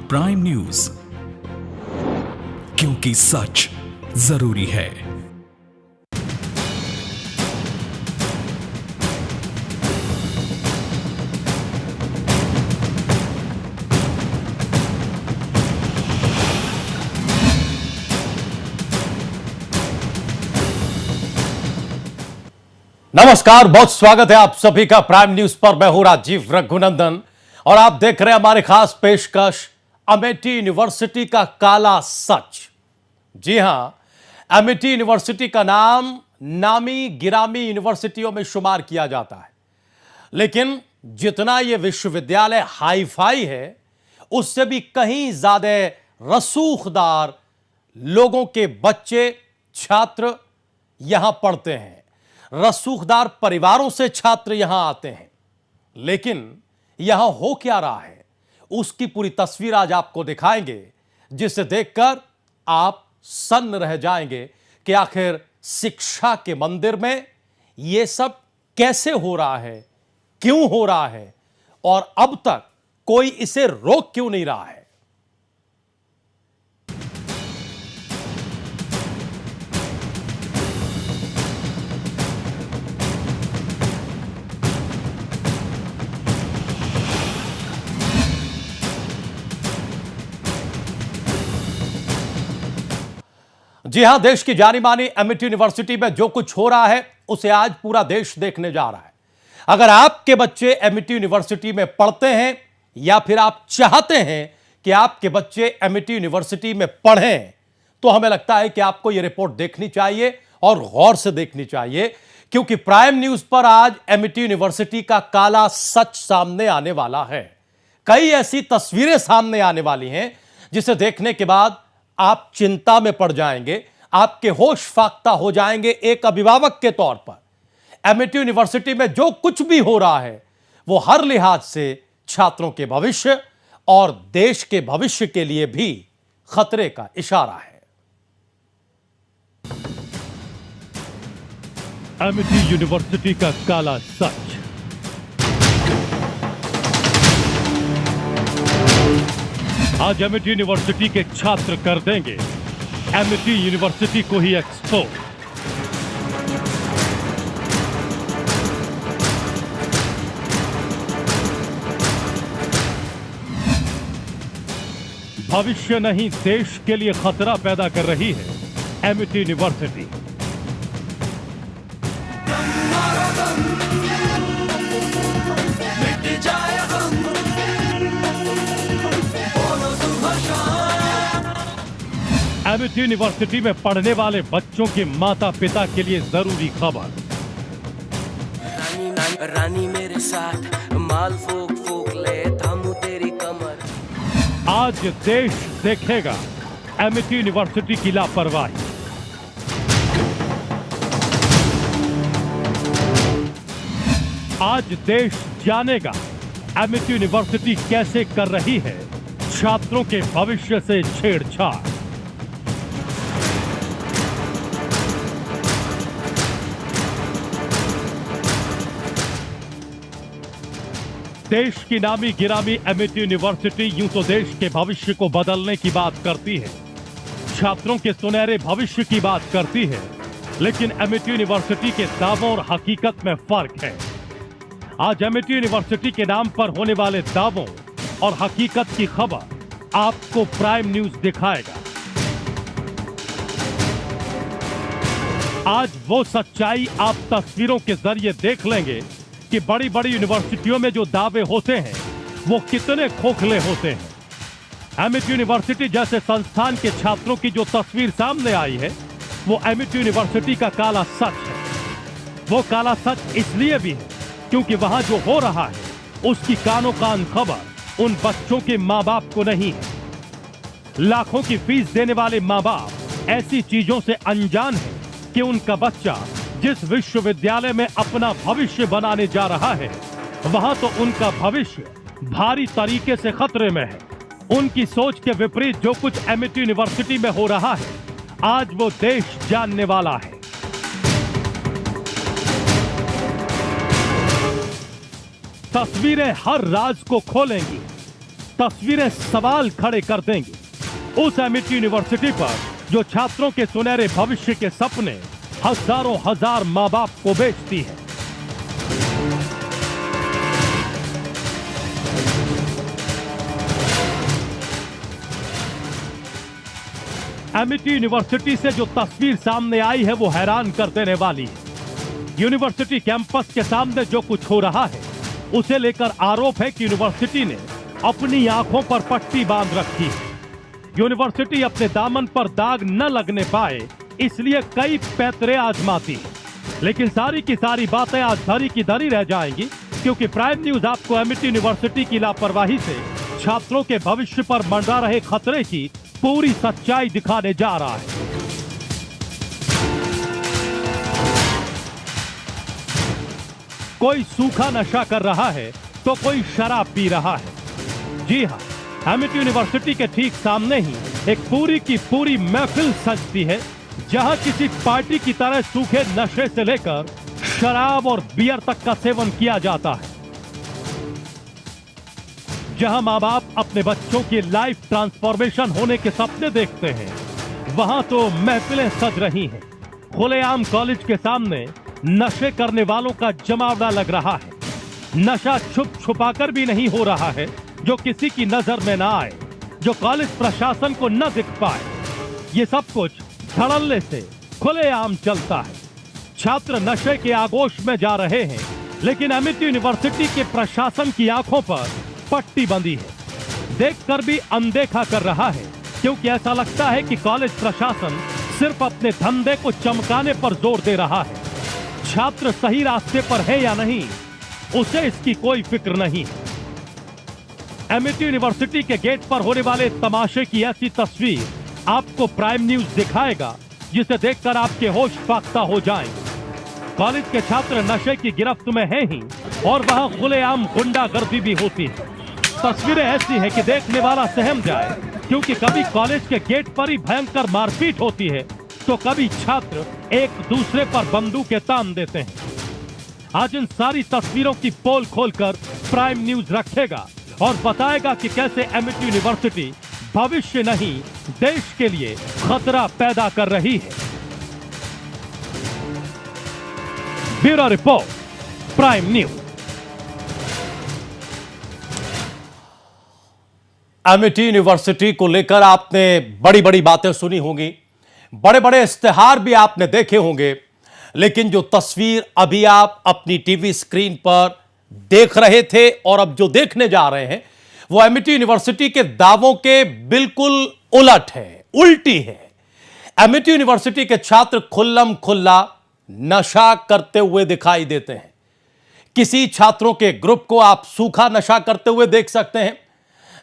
Prime news, क्योंकि सच जरूरी है। नमस्कार, बहुत स्वागत है आप सभी का प्राइम न्यूज पर। मैं हूं राजीव रघुनंदन और आप देख रहे हैं हमारी खास पेशकश अमेठी यूनिवर्सिटी का काला सच। जी हां, अमेठी यूनिवर्सिटी का नाम नामी गिरामी यूनिवर्सिटियों में शुमार किया जाता है, लेकिन जितना यह विश्वविद्यालय हाईफाई है, उससे भी कहीं ज्यादा रसूखदार लोगों के बच्चे छात्र यहां पढ़ते हैं। रसूखदार परिवारों से छात्र यहां आते हैं, लेकिन यहां हो क्या रहा है उसकी पूरी तस्वीर आज आपको दिखाएंगे, जिसे देखकर आप सन्न रह जाएंगे कि आखिर शिक्षा के मंदिर में यह सब कैसे हो रहा है, क्यों हो रहा है और अब तक कोई इसे रोक क्यों नहीं रहा है। जी हां, देश की जानी मानी अमेठी यूनिवर्सिटी में जो कुछ हो रहा है उसे आज पूरा देश देखने जा रहा है। अगर आपके बच्चे अमेठी यूनिवर्सिटी में पढ़ते हैं या फिर आप चाहते हैं कि आपके बच्चे अमेठी यूनिवर्सिटी में पढ़ें, तो हमें लगता है कि आपको यह रिपोर्ट देखनी चाहिए और गौर से देखनी चाहिए, क्योंकि प्राइम न्यूज पर आज अमेठी यूनिवर्सिटी का काला सच सामने आने वाला है। कई ऐसी तस्वीरें सामने आने वाली हैं जिसे देखने के बाद आप चिंता में पड़ जाएंगे, आपके होश फाख्ता हो जाएंगे एक अभिभावक के तौर पर। अमेठी यूनिवर्सिटी में जो कुछ भी हो रहा है वो हर लिहाज से छात्रों के भविष्य और देश के भविष्य के लिए भी खतरे का इशारा है। अमेठी यूनिवर्सिटी का काला सच। आज अमेठी यूनिवर्सिटी के छात्र कर देंगे अमेठी यूनिवर्सिटी को ही एक्सपोज। भविष्य नहीं, देश के लिए खतरा पैदा कर रही है अमेठी यूनिवर्सिटी। अमेठी यूनिवर्सिटी में पढ़ने वाले बच्चों के माता पिता के लिए जरूरी खबर। रानी मेरे साथ माल फोक फोक ले थामू तेरी कमर। आज देश देखेगा अमेठी यूनिवर्सिटी की लापरवाही। आज देश जानेगा अमेठी यूनिवर्सिटी कैसे कर रही है छात्रों के भविष्य से छेड़छाड़। देश की नामी गिरामी अमेठी यूनिवर्सिटी यूं तो देश के भविष्य को बदलने की बात करती है, छात्रों के सुनहरे भविष्य की बात करती है, लेकिन अमेठी यूनिवर्सिटी के दावों और हकीकत में फर्क है। आज अमेठी यूनिवर्सिटी के नाम पर होने वाले दावों और हकीकत की खबर आपको प्राइम न्यूज दिखाएगा। आज वो सच्चाई आप तस्वीरों के जरिए देख लेंगे कि बड़ी बड़ी यूनिवर्सिटियों में जो दावे होते हैं वो कितने खोखले होते हैं। अमेठी यूनिवर्सिटी जैसे संस्थान के छात्रों की जो तस्वीर सामने आई है वो अमेठी यूनिवर्सिटी का काला सच है। वो काला सच इसलिए भी है क्योंकि वहां जो हो रहा है उसकी कानो कान खबर उन बच्चों के माँ बाप को नहीं है। लाखों की फीस देने वाले माँ बाप ऐसी चीजों से अनजान है कि उनका बच्चा जिस विश्वविद्यालय में अपना भविष्य बनाने जा रहा है वहां तो उनका भविष्य भारी तरीके से खतरे में है। उनकी सोच के विपरीत जो कुछ अमेठी यूनिवर्सिटी में हो रहा है आज वो देश जानने वाला है। तस्वीरें हर राज को खोलेंगी। तस्वीरें सवाल खड़े कर देंगी उस एमिटी यूनिवर्सिटी पर जो छात्रों के सुनहरे भविष्य के सपने हजारों हजार मां बाप को बेचती है। एमिटी यूनिवर्सिटी से जो तस्वीर सामने आई है वो हैरान कर देने वाली है। यूनिवर्सिटी कैंपस के सामने जो कुछ हो रहा है उसे लेकर आरोप है कि यूनिवर्सिटी ने अपनी आंखों पर पट्टी बांध रखी है। यूनिवर्सिटी अपने दामन पर दाग न लगने पाए इसलिए कई पैतरे आजमाती है, लेकिन सारी की सारी बातें आज धरी की धरी रह जाएंगी, क्योंकि प्राइम न्यूज आपको एमिटी यूनिवर्सिटी की लापरवाही से छात्रों के भविष्य पर मंडरा रहे खतरे की पूरी सच्चाई दिखाने जा रहा है। कोई सूखा नशा कर रहा है तो कोई शराब पी रहा है। जी हां, एमिटी यूनिवर्सिटी के ठीक सामने ही एक पूरी की पूरी महफिल सजती है, जहां किसी पार्टी की तरह सूखे नशे से लेकर शराब और बियर तक का सेवन किया जाता है। जहां मां बाप अपने बच्चों की लाइफ ट्रांसफॉर्मेशन होने के सपने देखते हैं, वहां तो महफिलें सज रही हैं। खुलेआम कॉलेज के सामने नशे करने वालों का जमावड़ा लग रहा है। नशा छुप छुपाकर भी नहीं हो रहा है, जो किसी की नजर में ना आए, जो कॉलेज प्रशासन को न दिख पाए। ये सब कुछ धड़ल्ले से खुलेआम चलता है। छात्र नशे के आगोश में जा रहे हैं, लेकिन एमिटी यूनिवर्सिटी के प्रशासन की आंखों पर पट्टी बंधी है। देखकर भी अनदेखा कर रहा है, क्योंकि ऐसा लगता है कि कॉलेज प्रशासन सिर्फ अपने धंधे को चमकाने पर जोर दे रहा है। छात्र सही रास्ते पर है या नहीं, उसे इसकी कोई फिक्र नहीं है। एमिटी यूनिवर्सिटी के गेट पर होने वाले तमाशे की ऐसी तस्वीर आपको प्राइम न्यूज दिखाएगा, जिसे देखकर आपके होश फाख्ता हो जाएंगे। कॉलेज के छात्र नशे की गिरफ्त में हैं ही, और वहां खुलेआम गुंडागर्दी भी होती है। तस्वीरें ऐसी हैं कि देखने वाला सहम जाए, क्योंकि कभी कॉलेज के गेट पर ही भयंकर मारपीट होती है, तो कभी छात्र एक दूसरे पर बंदूकें तान देते हैं। आज इन सारी तस्वीरों की पोल खोलकर प्राइम न्यूज रखेगा और बताएगा कि कैसे एमिटी यूनिवर्सिटी भविष्य नहीं, देश के लिए खतरा पैदा कर रही है। Bureau report, prime news. Amity university को लेकर आपने बड़ी बड़ी बातें सुनी होंगी, बड़े बड़े इश्तिहार भी आपने देखे होंगे, लेकिन जो तस्वीर अभी आप अपनी टीवी स्क्रीन पर देख रहे थे और अब जो देखने जा रहे हैं, वो एमिटी यूनिवर्सिटी के दावों के बिल्कुल उलट है, उल्टी है। एमिटी यूनिवर्सिटी के छात्र खुल्लम खुल्ला नशा करते हुए दिखाई देते हैं। किसी छात्रों के ग्रुप को आप सूखा नशा करते हुए देख सकते हैं,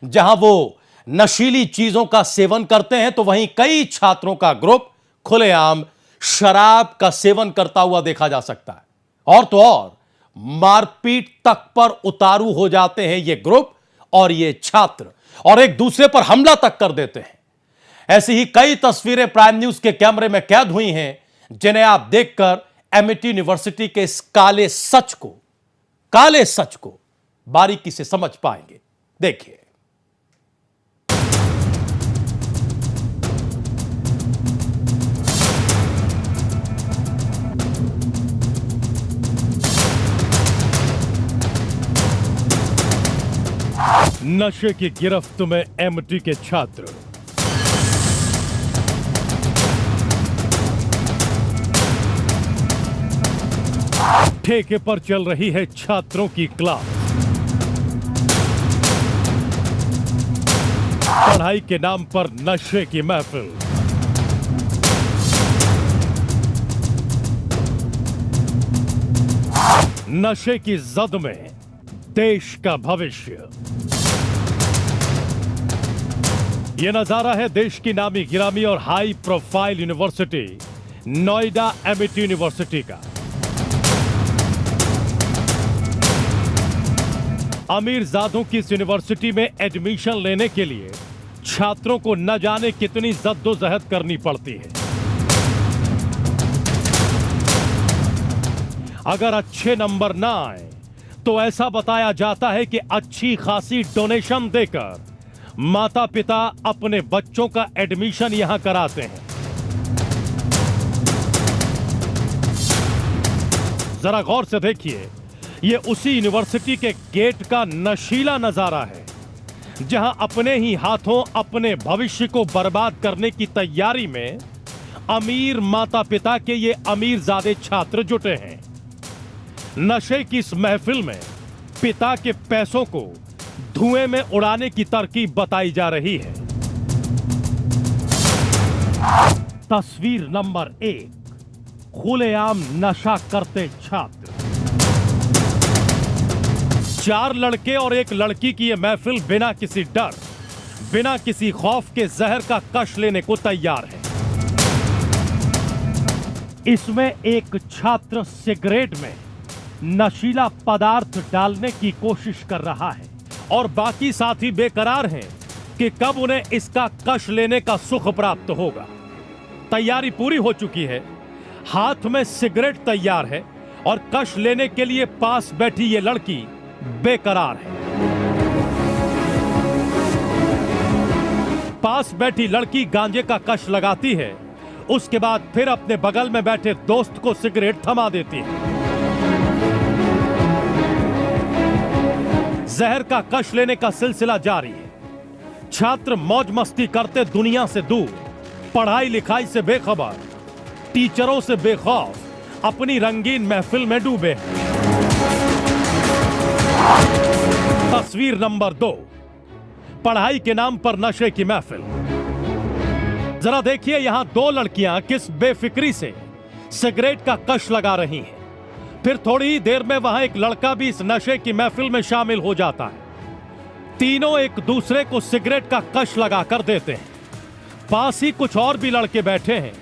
जहां वो नशीली चीजों का सेवन करते हैं, तो वहीं कई छात्रों का ग्रुप खुलेआम शराब का सेवन करता हुआ देखा जा सकता है। और तो और मारपीट तक पर उतारू हो जाते हैं ये ग्रुप और ये छात्र, और एक दूसरे पर हमला तक कर देते हैं। ऐसी ही कई तस्वीरें प्राइम न्यूज के कैमरे में कैद हुई हैं, जिन्हें आप देखकर एमिटी यूनिवर्सिटी के इस काले सच को बारीकी से समझ पाएंगे। देखिए। नशे की गिरफ्त में एमिटी के छात्र। ठेके पर चल रही है छात्रों की क्लास। पढ़ाई के नाम पर नशे की महफिल। नशे की जद में देश का भविष्य। यह नजारा है देश की नामी गिरामी और high profile university Noida Amity university का। अमीरजादों की इस यूनिवर्सिटी में एडमिशन लेने के लिए छात्रों को न जाने कितनी जद्दोजहद करनी पड़ती है। अगर अच्छे नंबर ना आए तो ऐसा बताया जाता है कि अच्छी खासी डोनेशन देकर माता पिता अपने बच्चों का एडमिशन यहां कराते हैं। जरा गौर से देखिए, यह उसी यूनिवर्सिटी के गेट का नशीला नजारा है जहां अपने ही हाथों अपने भविष्य को बर्बाद करने की तैयारी में अमीर माता पिता के ये अमीरजादे छात्र जुटे हैं। नशे की इस महफिल में पिता के पैसों को धुएं में उड़ाने की तरकीब बताई जा रही है। तस्वीर नंबर 1, खुलेआम नशा करते छात्र। 4 लड़के और एक लड़की की यह महफिल बिना किसी डर, बिना किसी खौफ के जहर का कश लेने को तैयार है। इसमें एक छात्र सिगरेट में नशीला पदार्थ डालने की कोशिश कर रहा है और बाकी साथी बेकरार हैं कि कब उन्हें इसका कश लेने का सुख प्राप्त होगा। तैयारी पूरी हो चुकी है, हाथ में सिगरेट तैयार है और कश लेने के लिए पास बैठी ये लड़की बेकरार है। पास बैठी लड़की गांजे का कश लगाती है, उसके बाद फिर अपने बगल में बैठे दोस्त को सिगरेट थमा देती है। जहर का कश लेने का सिलसिला जारी है। छात्र मौज मस्ती करते दुनिया से दूर, पढ़ाई लिखाई से बेखबर, टीचरों से बेखौफ अपनी रंगीन महफिल में डूबे हैं। तस्वीर नंबर 2, पढ़ाई के नाम पर नशे की महफिल। जरा देखिए, यहां 2 लड़कियां किस बेफिक्री से सिगरेट का कश लगा रही हैं। फिर थोड़ी ही देर में वहां एक लड़का भी इस नशे की महफिल में शामिल हो जाता है। तीनों एक दूसरे को सिगरेट का कश लगाकर देते हैं। पास ही कुछ और भी लड़के बैठे हैं,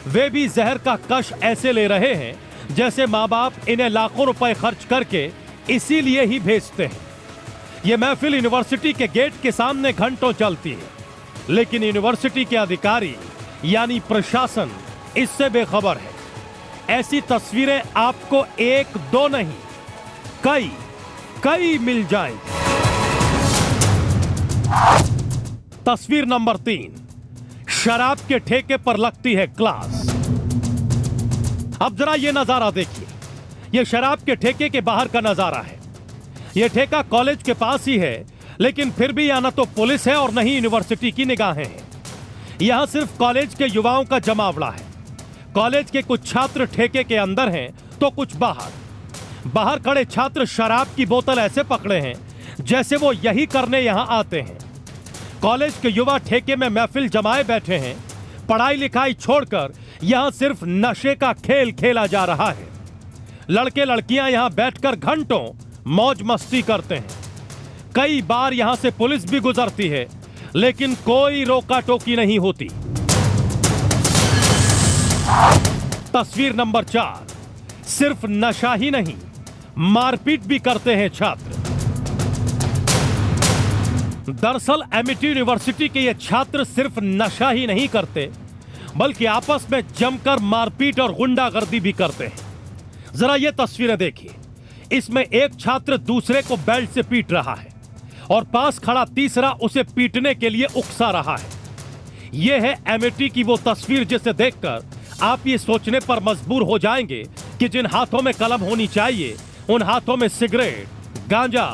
वे भी जहर का कश ऐसे ले रहे हैं जैसे माँ बाप इन्हें लाखों रुपए खर्च करके इसीलिए ही भेजते हैं। यह महफिल यूनिवर्सिटी के गेट के सामने घंटों चलती है, लेकिन यूनिवर्सिटी के अधिकारी यानी प्रशासन इससे बेखबर है। ऐसी तस्वीरें आपको 1-2 नहीं, कई मिल जाएंगी। तस्वीर नंबर 3, शराब के ठेके पर लगती है क्लास। अब जरा यह नजारा देखिए, यह शराब के ठेके के बाहर का नजारा है। यह ठेका कॉलेज के पास ही है, लेकिन फिर भी यहां न तो पुलिस है और न ही यूनिवर्सिटी की निगाहें हैं। यहां सिर्फ कॉलेज के युवाओं का जमावड़ा है। कॉलेज के कुछ छात्र ठेके के अंदर हैं तो कुछ बाहर खड़े छात्र शराब की बोतल ऐसे पकड़े हैं जैसे वो यही करने यहां आते हैं। कॉलेज के युवा ठेके में महफिल जमाए बैठे हैं। पढ़ाई लिखाई छोड़कर यहां सिर्फ नशे का खेल खेला जा रहा है। लड़के लड़कियां यहां बैठकर घंटों मौज मस्ती करते हैं। कई बार यहां से पुलिस भी गुजरती है, लेकिन कोई रोका टोकी नहीं होती। तस्वीर नंबर 4, सिर्फ नशा ही नहीं, मारपीट भी करते हैं छात्र। दरअसल एमिटी यूनिवर्सिटी के ये छात्र सिर्फ नशा ही नहीं करते, बल्कि आपस में जमकर मारपीट और गुंडागर्दी भी करते हैं। जरा ये तस्वीरें देखिए, इसमें एक छात्र दूसरे को बेल्ट से पीट रहा है और पास खड़ा तीसरा उसे पीटने के लिए उकसा रहा है। यह है एमिटी की वो तस्वीर जिसे देखकर आप ये सोचने पर मजबूर हो जाएंगे कि जिन हाथों में कलम होनी चाहिए, उन हाथों में सिगरेट, गांजा,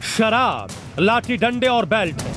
शराब, लाठी डंडे और बेल्ट है।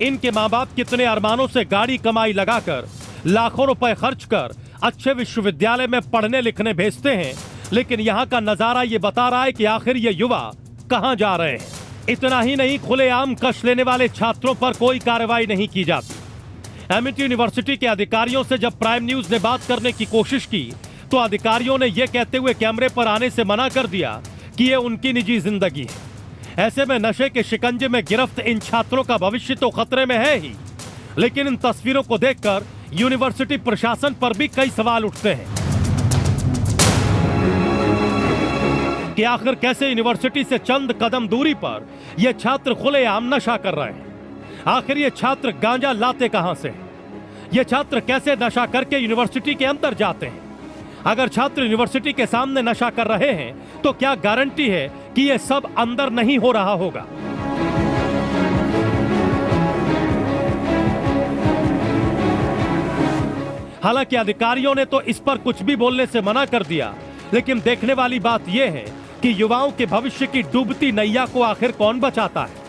इनके मां बाप कितने अरमानों से गाड़ी कमाई लगाकर लाखों रुपए खर्च कर अच्छे विश्वविद्यालय में पढ़ने लिखने भेजते हैं, लेकिन यहां का नजारा यह बता रहा है कि आखिर ये युवा कहां जा रहे हैं। इतना ही नहीं, खुलेआम कश लेने वाले छात्रों पर कोई कार्रवाई नहीं की जाती। एमिटी यूनिवर्सिटी के अधिकारियों से जब प्राइम न्यूज ने बात करने की कोशिश की, तो अधिकारियों ने यह कहते हुए कैमरे पर आने से मना कर दिया कि यह उनकी निजी जिंदगी है। ऐसे में नशे के शिकंजे में गिरफ्त इन छात्रों का भविष्य तो खतरे में है ही, लेकिन इन तस्वीरों को देखकर यूनिवर्सिटी प्रशासन पर भी कई सवाल उठते हैं कि आखिर कैसे यूनिवर्सिटी से चंद कदम दूरी पर यह छात्र खुलेआम नशा कर रहे हैं। आखिर ये छात्र गांजा लाते कहां से हैं? ये छात्र कैसे नशा करके यूनिवर्सिटी के अंदर जाते हैं? अगर छात्र यूनिवर्सिटी के सामने नशा कर रहे हैं तो क्या गारंटी है कि ये सब अंदर नहीं हो रहा होगा? हालांकि अधिकारियों ने तो इस पर कुछ भी बोलने से मना कर दिया, लेकिन देखने वाली बात यह है कि युवाओं के भविष्य की डूबती नैया को आखिर कौन बचाता है?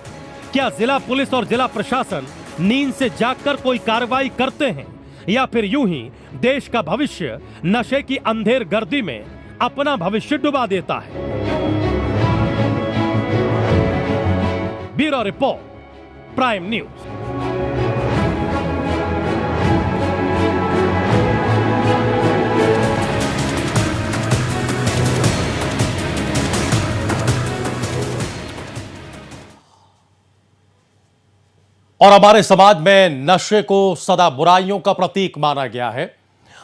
क्या जिला पुलिस और जिला प्रशासन नींद से जागकर कोई कार्रवाई करते हैं, या फिर यूं ही देश का भविष्य नशे की अंधेर गर्दी में अपना भविष्य डुबा देता है? Bureau report, prime news. और हमारे समाज में नशे को सदा बुराइयों का प्रतीक माना गया है,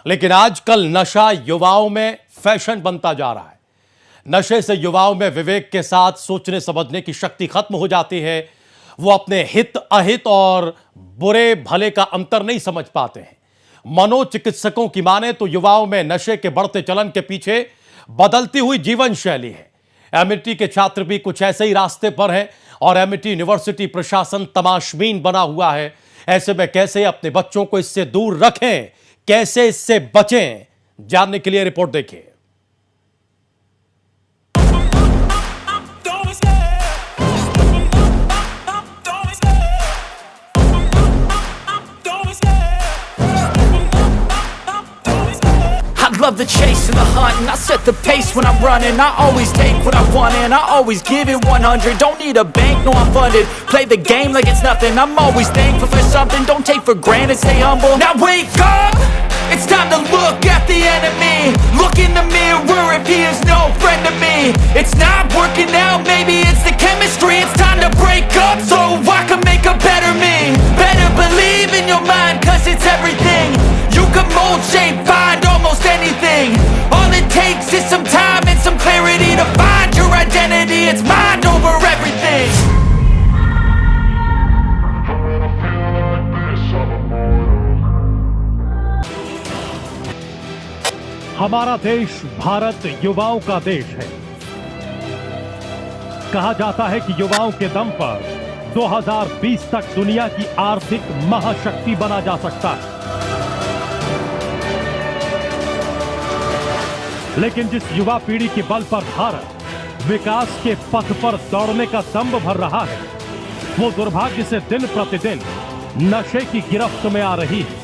लेकिन आजकल नशा युवाओं में फैशन बनता जा रहा है। नशे से युवाओं में विवेक के साथ सोचने समझने की शक्ति खत्म हो जाती है। वो अपने हित अहित और बुरे भले का अंतर नहीं समझ पाते हैं। मनोचिकित्सकों की माने तो युवाओं में नशे के बढ़ते चलन के पीछे बदलती हुई जीवन शैली है। एमिटी के छात्र भी कुछ ऐसे ही रास्ते पर हैं और एमिटी यूनिवर्सिटी प्रशासन तमाशबीन बना हुआ है। ऐसे में कैसे अपने बच्चों को इससे दूर रखें, कैसे इससे बचें, जानने के लिए रिपोर्ट देखिए। I love the chase and the hunt, and I set the pace when I'm running. I always take what I want and I always give it 100. Don't need a bank, no I'm funded. Play the game like it's nothing. I'm always thankful for something. Don't take for granted, stay humble. Now wake up, it's time to look at the enemy. Look in the mirror if he is no friend to me. It's not working out, maybe it's the chemistry. It's time to break up so I can make a better me. Better believe in your mind, cause it's everything. You can mold, shape, find almost anything. All it takes is some time and some clarity to find your identity. It's mind over everything. हमारा देश भारत युवाओं का देश है। कहा जाता है कि युवाओं के दम पर 2020 तक दुनिया की आर्थिक महाशक्ति बना जा सकता है। लेकिन जिस युवा पीढ़ी के बल पर भारत विकास के पथ पर दौड़ने का दंभ भर रहा है, वो दुर्भाग्य से दिन प्रतिदिन नशे की गिरफ्त में आ रही है।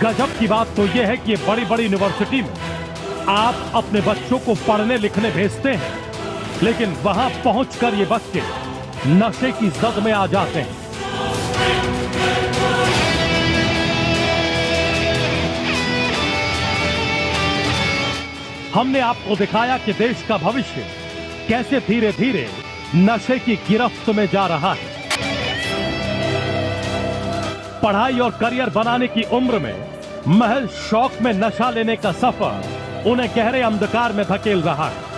गजब की बात तो यह है कि बड़ी बड़ी यूनिवर्सिटी में आप अपने बच्चों को पढ़ने लिखने भेजते हैं, लेकिन वहां पहुंचकर ये बच्चे नशे की जद में आ जाते हैं। हमने आपको दिखाया कि देश का भविष्य कैसे धीरे धीरे नशे की गिरफ्त में जा रहा है। पढ़ाई और करियर बनाने की उम्र में महज शौक में नशा लेने का सफर उन्हें गहरे अंधकार में धकेल रहा है।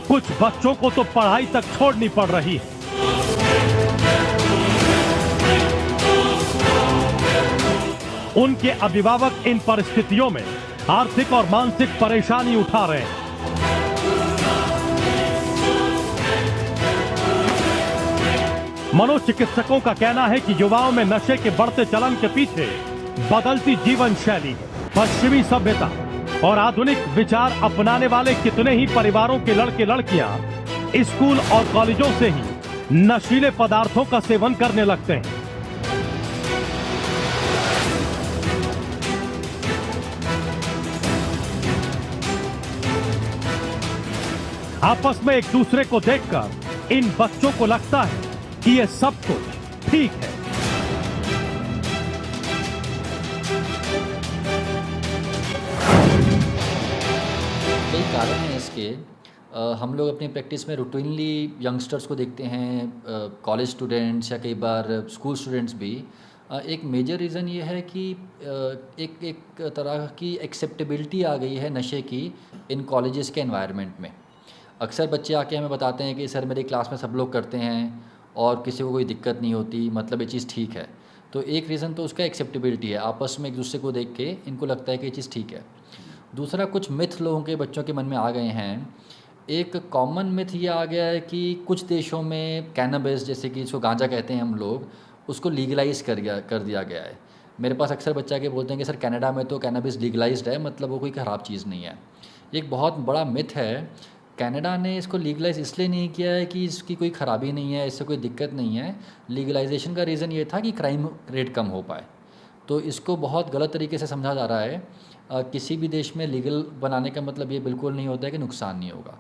कुछ बच्चों को तो पढ़ाई तक छोड़नी पड़ रही है। उनके अभिभावक इन परिस्थितियों में आर्थिक और मानसिक परेशानी उठा रहे हैं। मनोचिकित्सकों का कहना है कि युवाओं में नशे के बढ़ते चलन के पीछे बदलती जीवन शैली है। पश्चिमी सभ्यता और आधुनिक विचार अपनाने वाले कितने ही परिवारों के लड़के लड़कियां स्कूल और कॉलेजों से ही नशीले पदार्थों का सेवन करने लगते हैं। आपस में एक दूसरे को देखकर इन बच्चों को लगता है कि ये सब कुछ ठीक है। कई कारण हैं इसके। हम लोग अपनी प्रैक्टिस में रूटीनली यंगस्टर्स को देखते हैं, कॉलेज स्टूडेंट्स या कई बार स्कूल स्टूडेंट्स भी। एक मेजर रीज़न ये है कि एक तरह की एक्सेप्टेबिलिटी आ गई है नशे की इन कॉलेजेस के एनवायरनमेंट में। अक्सर बच्चे आके हमें बताते हैं कि सर मेरी क्लास में सब लोग करते हैं और किसी को कोई दिक्कत नहीं होती, मतलब ये चीज़ ठीक है। तो एक रीज़न तो उसका एक्सेप्टेबिलिटी है, आपस में एक दूसरे को देख के इनको लगता है कि ये चीज़ ठीक है। दूसरा, कुछ मिथ लोगों के बच्चों के मन में आ गए हैं। एक कॉमन मिथ ये आ गया है कि कुछ देशों में कैनबिस, जैसे कि इसको गांजा कहते हैं हम लोग, उसको लीगलाइज कर दिया गया है। मेरे पास अक्सर बच्चा के बोलते हैं कि सर कनाडा में तो कैनबिस लीगलाइज्ड है, मतलब वो कोई ख़राब चीज़ नहीं है। ये एक बहुत बड़ा मिथ है। कनाडा ने इसको लीगलाइज इसलिए नहीं किया है कि इसकी कोई ख़राबी नहीं है, इससे कोई दिक्कत नहीं है। लीगलाइजेशन का रीज़न ये था कि क्राइम रेट कम हो पाए। तो इसको बहुत गलत तरीके से समझा जा रहा है। किसी भी देश में लीगल बनाने का मतलब ये बिल्कुल नहीं होता है कि नुकसान नहीं होगा।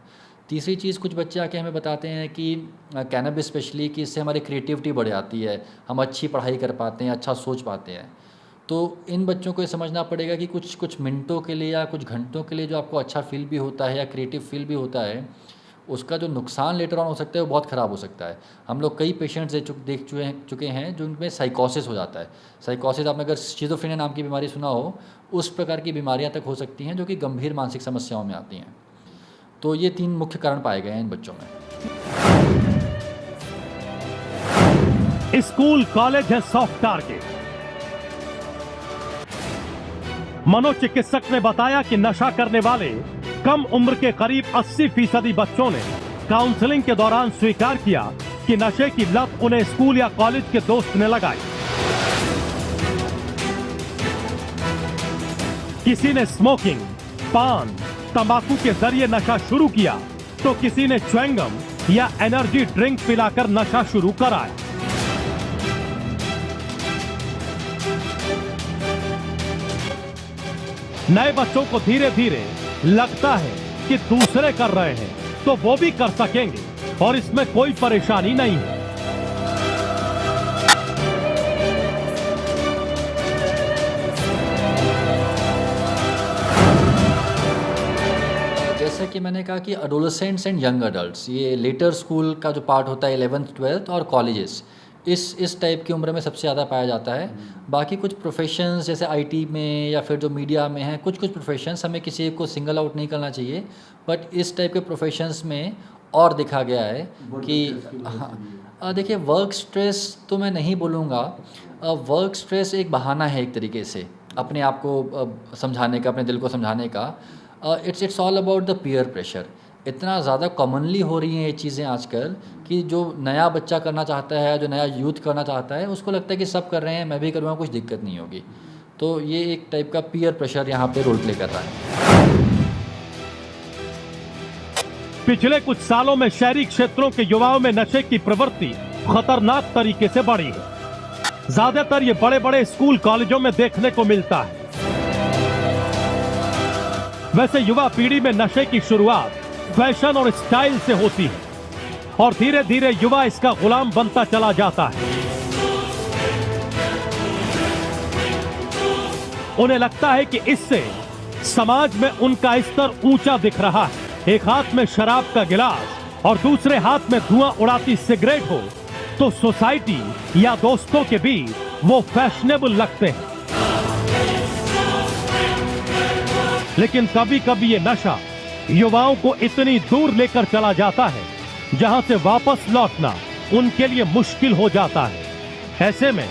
तीसरी चीज़, कुछ बच्चे आके हमें बताते हैं कि कैनबिस स्पेशली कि इससे हमारी क्रिएटिविटी बढ़ जाती है, हम अच्छी पढ़ाई कर पाते हैं, अच्छा सोच पाते हैं। तो इन बच्चों को ये समझना पड़ेगा कि कुछ मिनटों के लिए या कुछ घंटों के लिए जो आपको अच्छा फील भी होता है या क्रिएटिव फील भी होता है, उसका जो नुकसान लेटर ऑन हो सकता है वो बहुत ख़राब हो सकता है। हम लोग कई पेशेंट्स देख चुके हैं जो उनमें साइकोसिस हो जाता है। साइकोसिस, आपने अगर शिज़ोफ्रेनिया नाम की बीमारी सुना हो, उस प्रकार की बीमारियां तक हो सकती हैं जो कि गंभीर मानसिक समस्याओं में आती हैं। तो ये 3 मुख्य कारण पाए गए हैं इन बच्चों में। स्कूल कॉलेज है सॉफ्ट टारगेट। मनोचिकित्सक ने बताया कि नशा करने वाले कम उम्र के करीब 80% बच्चों ने काउंसलिंग के दौरान स्वीकार किया कि नशे की लत उन्हें स्कूल या कॉलेज के दोस्त ने लगाई। किसी ने स्मोकिंग, पान, तंबाकू के जरिए नशा शुरू किया तो किसी ने च्युइंगम या एनर्जी ड्रिंक पिलाकर नशा शुरू कराया। नए बच्चों को धीरे धीरे लगता है कि दूसरे कर रहे हैं तो वो भी कर सकेंगे और इसमें कोई परेशानी नहीं है। जैसा कि मैंने कहा कि एडोलेसेंट्स एंड यंग अडल्ट्स, ये लेटर स्कूल का जो पार्ट होता है 11th 12th और कॉलेजेस, इस टाइप की उम्र में सबसे ज़्यादा पाया जाता है। बाकी कुछ प्रोफेशंस जैसे आईटी में या फिर जो मीडिया में हैं, कुछ प्रोफेशंस, हमें किसी एक को सिंगल आउट नहीं करना चाहिए, बट इस टाइप के प्रोफेशंस में और देखा गया है कि हाँ, देखिए वर्क स्ट्रेस तो मैं नहीं बोलूँगा। वर्क स्ट्रेस एक बहाना है एक तरीके से अपने आप को समझाने का, अपने दिल को समझाने का। It's all about the peer pressure. इतना ज़्यादा कॉमनली हो रही हैं ये चीज़ें आजकल कि जो नया बच्चा करना चाहता है, जो नया यूथ करना चाहता है, उसको लगता है कि सब कर रहे हैं, मैं भी करूँगा, कुछ दिक्कत नहीं होगी। तो ये एक टाइप का पीयर प्रेशर यहाँ पे रोल प्ले कर रहा है। पिछले कुछ सालों में शहरी क्षेत्रों के युवाओं में नशे की प्रवृत्ति खतरनाक तरीके से बढ़ी है। ज्यादातर ये बड़े बड़े स्कूल कॉलेजों में देखने को मिलता है। वैसे युवा पीढ़ी में नशे की शुरुआत फैशन और स्टाइल से होती है और धीरे धीरे युवा इसका गुलाम बनता चला जाता है। उन्हें लगता है कि इससे समाज में उनका स्तर ऊंचा दिख रहा है। एक हाथ में शराब का गिलास और दूसरे हाथ में धुआं उड़ाती सिगरेट हो तो सोसाइटी या दोस्तों के बीच वो फैशनेबल लगते हैं। लेकिन कभी कभी ये नशा युवाओं को इतनी दूर लेकर चला जाता है जहां से वापस लौटना उनके लिए मुश्किल हो जाता है। ऐसे में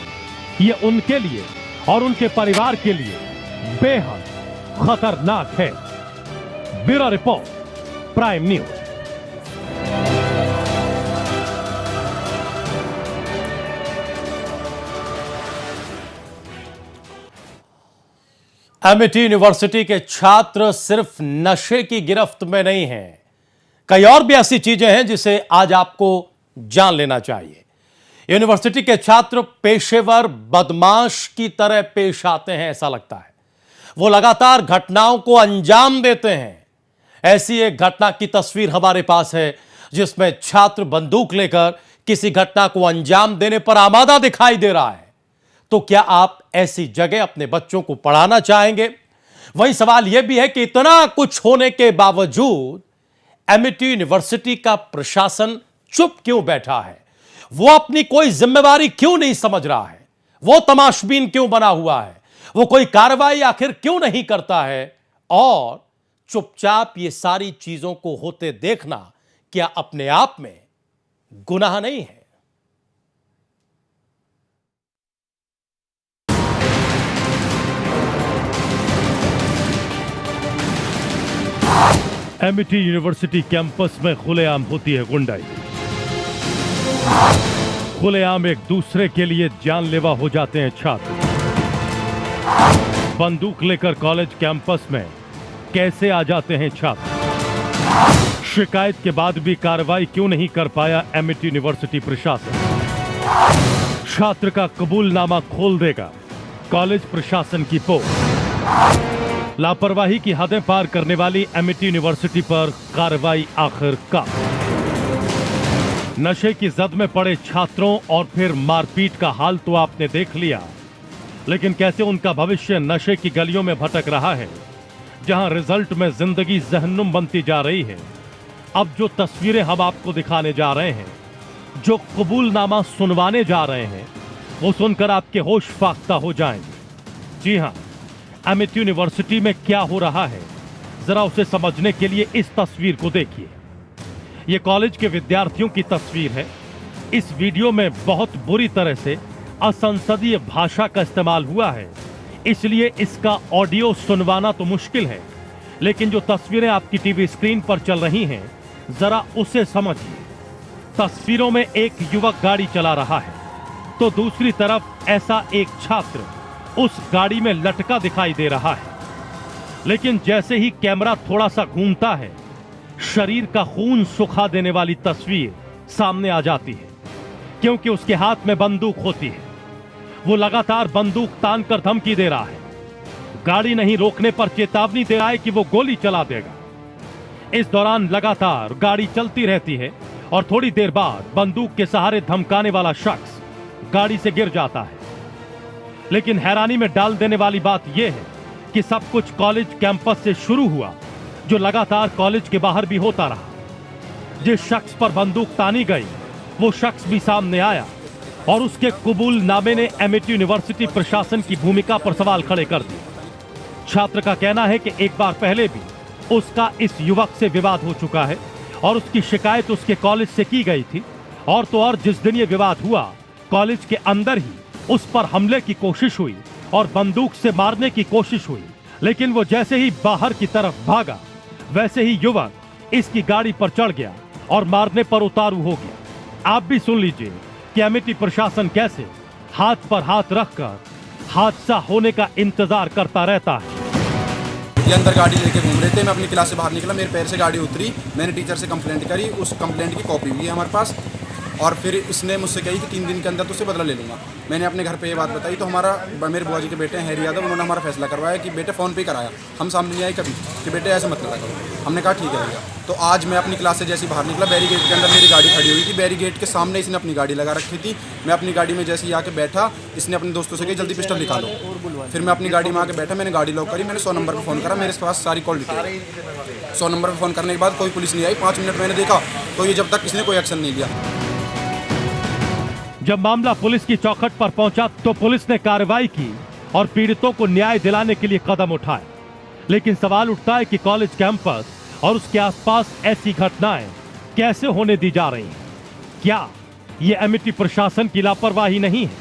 ये उनके लिए और उनके परिवार के लिए बेहद खतरनाक है। Bureau report, prime news. Amity university के छात्र सिर्फ नशे की गिरफ्त में नहीं हैं, कई और भी ऐसी चीजें हैं जिसे आज आपको जान लेना चाहिए। यूनिवर्सिटी के छात्र पेशेवर बदमाश की तरह पेश आते हैं, ऐसा लगता है। वो लगातार घटनाओं को अंजाम देते हैं। ऐसी एक घटना की तस्वीर हमारे पास है जिसमें छात्र बंदूक लेकर किसी घटना को अंजाम देने पर आमादा दिखाई दे रहा है। तो क्या आप ऐसी जगह अपने बच्चों को पढ़ाना चाहेंगे? वही सवाल यह भी है कि इतना कुछ होने के बावजूद एमिटी यूनिवर्सिटी का प्रशासन चुप क्यों बैठा है? वो अपनी कोई जिम्मेदारी क्यों नहीं समझ रहा है? वो तमाशबीन क्यों बना हुआ है? वो कोई कार्रवाई आखिर क्यों नहीं करता है? और चुपचाप ये सारी चीजों को होते देखना क्या अपने आप में गुनाह नहीं है? एमिटी यूनिवर्सिटी कैंपस में खुलेआम होती है गुंडाई। खुलेआम एक दूसरे के लिए जानलेवा हो जाते हैं छात्र। बंदूक लेकर कॉलेज कैंपस में कैसे आ जाते हैं छात्र? शिकायत के बाद भी कार्रवाई क्यों नहीं कर पाया एमिटी यूनिवर्सिटी प्रशासन? छात्र का कबूलनामा खोल देगा कॉलेज प्रशासन की पोल। लापरवाही की हदें पार करने वाली एमिटी यूनिवर्सिटी पर कार्रवाई आखिरकार। नशे की जद में पड़े छात्रों और फिर मारपीट का हाल तो आपने देख लिया, लेकिन कैसे उनका भविष्य नशे की गलियों में भटक रहा है, जहां रिजल्ट में जिंदगी जहन्नुम बनती जा रही है। अब जो तस्वीरें हम आपको दिखाने जा रहे हैं, जो कबूलनामा सुनवाने जा रहे हैं, वो सुनकर आपके होश फाख्ता हो जाएंगे। जी हां, एमिटी यूनिवर्सिटी में क्या हो रहा है, जरा उसे समझने के लिए इस तस्वीर को देखिए। यह कॉलेज के विद्यार्थियों की तस्वीर है। इस वीडियो में बहुत बुरी तरह से असंसदीय भाषा का इस्तेमाल हुआ है, इसलिए इसका ऑडियो सुनवाना तो मुश्किल है, लेकिन जो तस्वीरें आपकी टीवी स्क्रीन पर चल रही हैं, जरा उसे समझिए। तस्वीरों में एक युवक गाड़ी चला रहा है, तो दूसरी तरफ ऐसा एक छात्र उस गाड़ी में लटका दिखाई दे रहा है। लेकिन जैसे ही कैमरा थोड़ा सा घूमता है, शरीर का खून सुखा देने वाली तस्वीर सामने आ जाती है, क्योंकि उसके हाथ में बंदूक होती है। वो लगातार बंदूक तानकर धमकी दे रहा है। गाड़ी नहीं रोकने पर चेतावनी दे रहा है कि वो गोली चला देगा। इस दौरान लगातार गाड़ी चलती रहती है और थोड़ी देर बाद बंदूक के सहारे धमकाने वाला शख्स गाड़ी से गिर जाता है। लेकिन हैरानी में डाल देने वाली बात यह है कि सब कुछ कॉलेज कैंपस से शुरू हुआ, जो लगातार कॉलेज के बाहर भी होता रहा। जिस शख्स पर बंदूक तानी गई, वो शख्स भी सामने आया और उसके कबूलनामे ने एमिटी यूनिवर्सिटी प्रशासन की भूमिका पर सवाल खड़े कर दिए। छात्र का कहना है कि एक बार पहले भी उसका इस युवक से विवाद हो चुका है और उसकी शिकायत उसके कॉलेज से की गई थी। और तो और जिस दिन ये विवाद हुआ, कॉलेज के अंदर ही उस पर हमले की कोशिश हुई और बंदूक से मारने की कोशिश हुई। लेकिन वो जैसे ही बाहर की तरफ भागा, वैसे ही युवक इसकी गाड़ी पर चढ़ गया और मारने पर उतारू हो गया। आप भी सुन लीजिए कि एमिटी प्रशासन कैसे हाथ पर हाथ रखकर हादसा होने का इंतजार करता रहता है। ये अंदर गाड़ी लेके घूम रहे थे। मैं अपनी क्लास से बाहर निकला, मेरे पैर से गाड़ी उतरी, मैंने टीचर से कंप्लेंट करी, उस कंप्लेंट की कॉपी भी है हमारे पास। और फिर इसने मुझसे कही कि 3 दिन के अंदर तो उससे बदला ले लूँगा। मैंने अपने घर पे ये बात बताई, तो मेरे बुआ जी के बेटे हैं हैरी यादव, उन्होंने हमारा फैसला करवाया कि बेटे फ़ोन पे कराया, हम सामने नहीं आए कभी कि बेटे ऐसे मत लगा करो। हमने कहा ठीक है भैया। तो आज मैं अपनी क्लास से जैसे बाहर निकला, बैरीगेट के अंदर मेरी गाड़ी खड़ी हुई थी। बैरीगेट के सामने इसने अपनी गाड़ी लगा रखी थी। मैं अपनी गाड़ी में जैसे ही आके बैठा, इसने अपने दोस्तों से कही जल्दी पिस्टल निकालो। फिर मैं अपनी गाड़ी में आके बैठा, मैंने गाड़ी लॉक करी, मैंने 100 नंबर पर फ़ोन करा, मेरे पास सारी कॉल डिटेल। 100 नंबर पर फ़ोन करने के बाद कोई पुलिस नहीं आई। 5 मिनट मैंने देखा, तो ये जब तक इसने कोई एक्शन नहीं लिया। जब मामला पुलिस की चौखट पर पहुंचा, तो पुलिस ने कार्रवाई की और पीड़ितों को न्याय दिलाने के लिए कदम उठाए। लेकिन सवाल उठता है कि कॉलेज कैंपस और उसके आसपास ऐसी घटनाएं कैसे होने दी जा रही हैं? क्या ये एमिटी प्रशासन की लापरवाही नहीं है?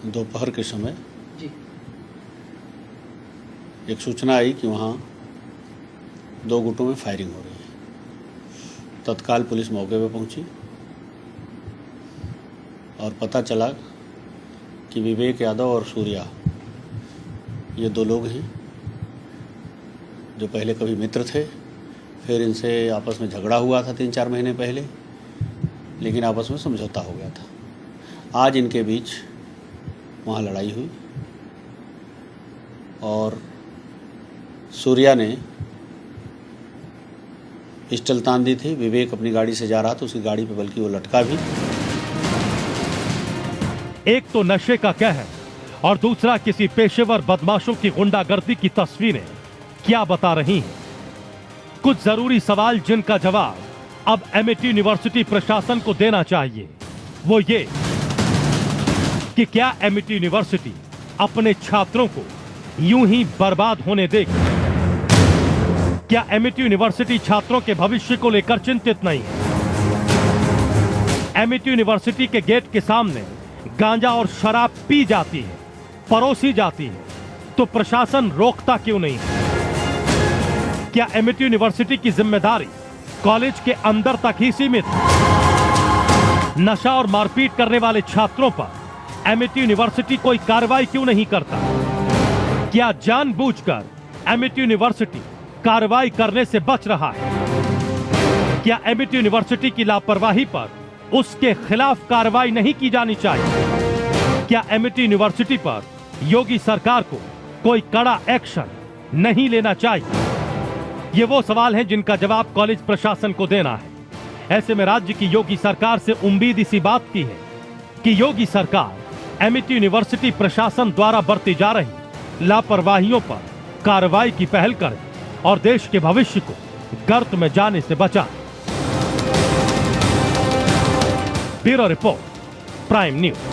दोपहर के समय एक सूचना आई कि वहाँ 2 गुटों में फायरिंग हो रही है। तत्काल पुलिस मौके पर पहुंची और पता चला कि विवेक यादव और सूर्या, ये 2 लोग हैं जो पहले कभी मित्र थे। फिर इनसे आपस में झगड़ा हुआ था 3-4 महीने पहले, लेकिन आपस में समझौता हो गया था। आज इनके बीच वहाँ लड़ाई हुई और सूर्या ने पिस्टल तान दी थी। विवेक अपनी गाड़ी से जा रहा था, उसकी गाड़ी पे बल्कि वो लटका भी। एक तो नशे का कहर और दूसरा किसी पेशेवर बदमाशों की गुंडागर्दी की तस्वीरें क्या बता रही हैं? कुछ जरूरी सवाल जिनका जवाब अब एमिटी यूनिवर्सिटी प्रशासन को देना चाहिए, वो ये कि क्या एमिटी यूनिवर्सिटी अपने छात्रों को यूं ही बर्बाद होने देगी? क्या एमिटी यूनिवर्सिटी छात्रों के भविष्य को लेकर चिंतित नहीं है? एमिटी यूनिवर्सिटी के गेट के सामने गांजा और शराब पी जाती है, परोसी जाती है, तो प्रशासन रोकता क्यों नहीं है? क्या एमिटी यूनिवर्सिटी की जिम्मेदारी कॉलेज के अंदर तक ही सीमित है? नशा और मारपीट करने वाले छात्रों पर एमिटी यूनिवर्सिटी कोई कार्रवाई क्यों नहीं करता? क्या जानबूझकर एमिटी यूनिवर्सिटी कार्रवाई करने से बच रहा है? क्या एमिटी यूनिवर्सिटी की लापरवाही पर उसके खिलाफ कार्रवाई नहीं की जानी चाहिए? क्या एमिटी यूनिवर्सिटी पर योगी सरकार को कोई कड़ा एक्शन नहीं लेना चाहिए? ये वो सवाल हैं जिनका जवाब कॉलेज प्रशासन को देना है। ऐसे में राज्य की योगी सरकार से उम्मीद इसी बात की है कि योगी सरकार एमिटी यूनिवर्सिटी प्रशासन द्वारा बरती जा रही लापरवाहियों पर कार्रवाई की पहल करे और देश के भविष्य को गर्त में जाने से बचाए। Bureau report, prime news.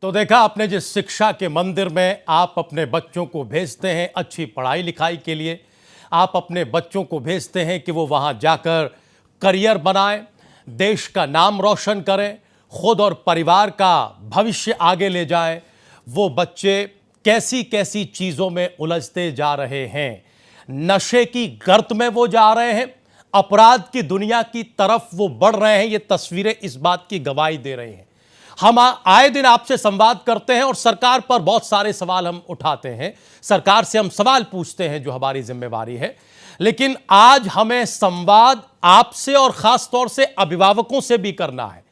तो देखा आपने, जिस शिक्षा के मंदिर में आप अपने बच्चों को भेजते हैं अच्छी पढ़ाई लिखाई के लिए, आप अपने बच्चों को भेजते हैं कि वो वहाँ जाकर करियर बनाएं, देश का नाम रोशन करें, खुद और परिवार का भविष्य आगे ले जाएं, वो बच्चे कैसी कैसी चीज़ों में उलझते जा रहे हैं। नशे की गर्त में वो जा रहे हैं, अपराध की दुनिया की तरफ वो बढ़ रहे हैं। ये तस्वीरें इस बात की गवाही दे रही हैं। हम आए दिन आपसे संवाद करते हैं और सरकार पर बहुत सारे सवाल हम उठाते हैं, सरकार से हम सवाल पूछते हैं, जो हमारी जिम्मेवारी है। लेकिन आज हमें संवाद आपसे और खास तौर से अभिभावकों से भी करना है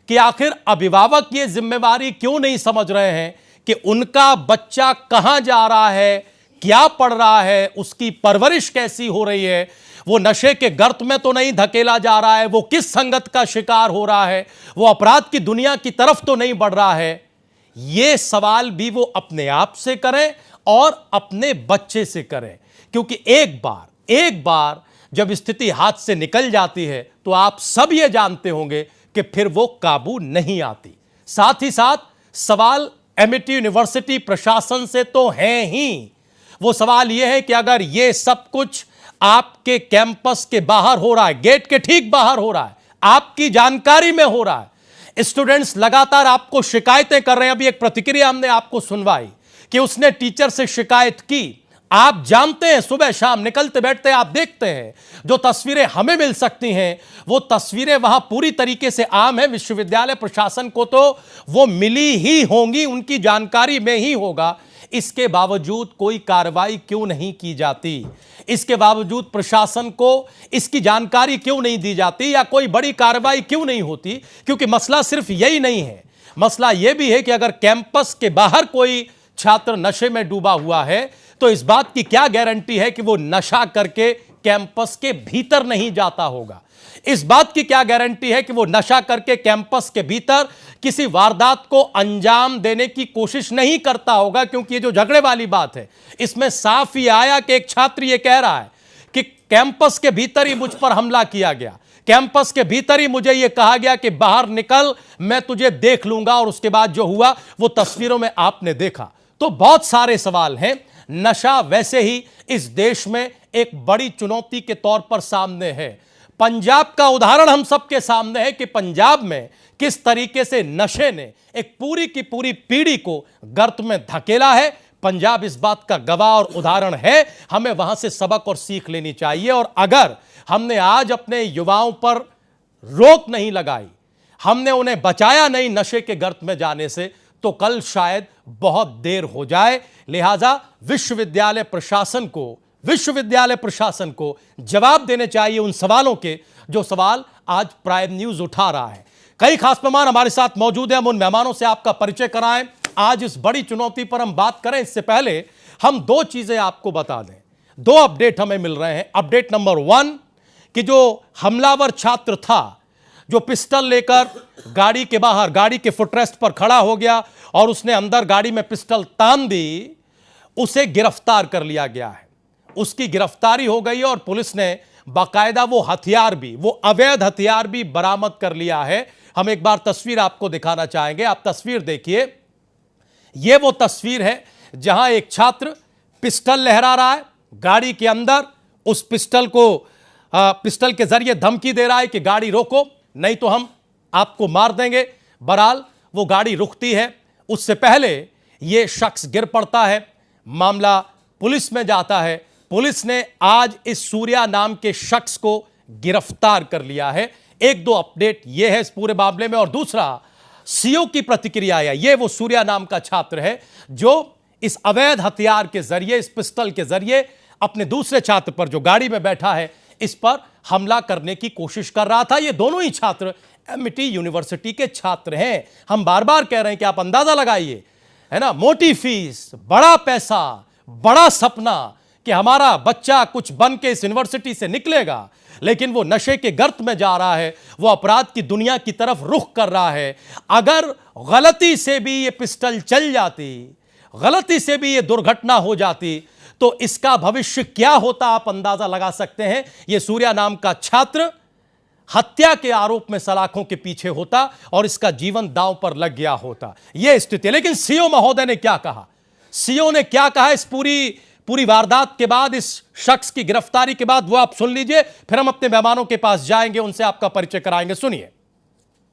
कि आखिर अभिभावक ये जिम्मेवारी क्यों नहीं समझ रहे हैं कि उनका बच्चा कहां जा रहा है, क्या पढ़ रहा है, उसकी परवरिश कैसी हो रही है, वो नशे के गर्त में तो नहीं धकेला जा रहा है, वो किस संगत का शिकार हो रहा है, वो अपराध की दुनिया की तरफ तो नहीं बढ़ रहा है। ये सवाल भी वो अपने आप से करें और अपने बच्चे से करें, क्योंकि एक बार जब स्थिति हाथ से निकल जाती है तो आप सब ये जानते होंगे कि फिर वो काबू नहीं आती। साथ ही साथ सवाल एमिटी यूनिवर्सिटी प्रशासन से तो है ही। वो सवाल ये है कि अगर ये सब कुछ आपके कैंपस के बाहर हो रहा है, गेट के ठीक बाहर हो रहा है, आपकी जानकारी में हो रहा है, स्टूडेंट्स लगातार आपको शिकायतें कर रहे हैं। अभी एक प्रतिक्रिया हमने आपको सुनवाई कि उसने टीचर से शिकायत की। आप जानते हैं, सुबह शाम निकलते बैठते आप देखते हैं, जो तस्वीरें हमें मिल सकती हैं वो तस्वीरें वहां पूरी तरीके से आम है। विश्वविद्यालय प्रशासन को तो वो मिली ही होंगी, उनकी जानकारी में ही होगा। इसके बावजूद कोई कार्रवाई क्यों नहीं की जाती? इसके बावजूद प्रशासन को इसकी जानकारी क्यों नहीं दी जाती, या कोई बड़ी कार्रवाई क्यों नहीं होती? क्योंकि मसला सिर्फ यही नहीं है, मसला यह भी है कि अगर कैंपस के बाहर कोई छात्र नशे में डूबा हुआ है तो इस बात की क्या गारंटी है कि वो नशा करके कैंपस के भीतर नहीं जाता होगा? इस बात की क्या गारंटी है कि वो नशा करके कैंपस के भीतर किसी वारदात को अंजाम देने की कोशिश नहीं करता होगा? क्योंकि ये जो झगड़े वाली बात है, इसमें साफ ही आया कि एक छात्र ये कह रहा है कि कैंपस के भीतर ही मुझ पर हमला किया गया, कैंपस के भीतर ही मुझे यह कहा गया कि बाहर निकल, मैं तुझे देख लूंगा, और उसके बाद जो हुआ वो तस्वीरों में आपने देखा। तो बहुत सारे सवाल हैं। नशा वैसे ही इस देश में एक बड़ी चुनौती के तौर पर सामने है। पंजाब का उदाहरण हम सबके सामने है कि पंजाब में किस तरीके से नशे ने एक पूरी की पूरी पीढ़ी को गर्त में धकेला है। पंजाब इस बात का गवाह और उदाहरण है। हमें वहां से सबक और सीख लेनी चाहिए। और अगर हमने आज अपने युवाओं पर रोक नहीं लगाई, हमने उन्हें बचाया नहीं नशे के गर्त में जाने से, तो कल शायद बहुत देर हो जाए। लिहाजा विश्वविद्यालय प्रशासन को जवाब देने चाहिए उन सवालों के जो सवाल आज प्राइम न्यूज उठा रहा है। कई खास मेहमान हमारे साथ मौजूद हैं, हम उन मेहमानों से आपका परिचय कराएं। आज इस बड़ी चुनौती पर हम बात करें, इससे पहले हम दो चीजें आपको बता दें। दो अपडेट हमें मिल रहे हैं। अपडेट नंबर 1 कि जो हमलावर छात्र था, जो पिस्टल लेकर गाड़ी के बाहर, गाड़ी के फुटरेस्ट पर खड़ा हो गया और उसने अंदर गाड़ी में पिस्टल तान दी, उसे गिरफ्तार कर लिया गया है। उसकी गिरफ्तारी हो गई और पुलिस ने बाकायदा वो हथियार भी, वो अवैध हथियार भी बरामद कर लिया है। हम एक बार तस्वीर आपको दिखाना चाहेंगे। आप तस्वीर देखिए, यह वो तस्वीर है जहां एक छात्र पिस्टल लहरा रहा है गाड़ी के अंदर, उस पिस्टल के जरिए धमकी दे रहा है कि गाड़ी रोको नहीं तो हम आपको मार देंगे। बहरहाल वो गाड़ी रुकती है, उससे पहले ये शख्स गिर पड़ता है। मामला पुलिस में जाता है। पुलिस ने आज इस सूर्या नाम के शख्स को गिरफ्तार कर लिया है। एक दो अपडेट ये है इस पूरे मामले में। और दूसरा, सीओ की प्रतिक्रिया है। ये वो सूर्या नाम का छात्र है जो इस अवैध हथियार के जरिए, इस पिस्टल के जरिए अपने दूसरे छात्र पर जो गाड़ी में बैठा है इस पर हमला करने की कोशिश कर रहा था। ये दोनों ही छात्र एमिटी यूनिवर्सिटी के छात्र हैं। हम बार बार कह रहे हैं कि आप अंदाजा लगाइए, है ना, मोटी फीस, बड़ा पैसा, बड़ा सपना कि हमारा बच्चा कुछ बन के इस यूनिवर्सिटी से निकलेगा, लेकिन वो नशे के गर्त में जा रहा है, वो अपराध की दुनिया की तरफ रुख कर रहा है। अगर गलती से भी ये पिस्टल चल जाती, गलती से भी ये दुर्घटना हो जाती, तो इसका भविष्य क्या होता आप अंदाजा लगा सकते हैं। ये सूर्या नाम का छात्र हत्या के आरोप में सलाखों के पीछे होता और इसका जीवन दांव पर लग गया होता। यह स्थिति है। लेकिन सीओ महोदय ने क्या कहा, सीओ ने क्या कहा इस पूरी वारदात के बाद, इस शख्स की गिरफ्तारी के बाद, वो आप सुन लीजिए। फिर हम अपने मेहमानों के पास जाएंगे, उनसे आपका परिचय कराएंगे। सुनिए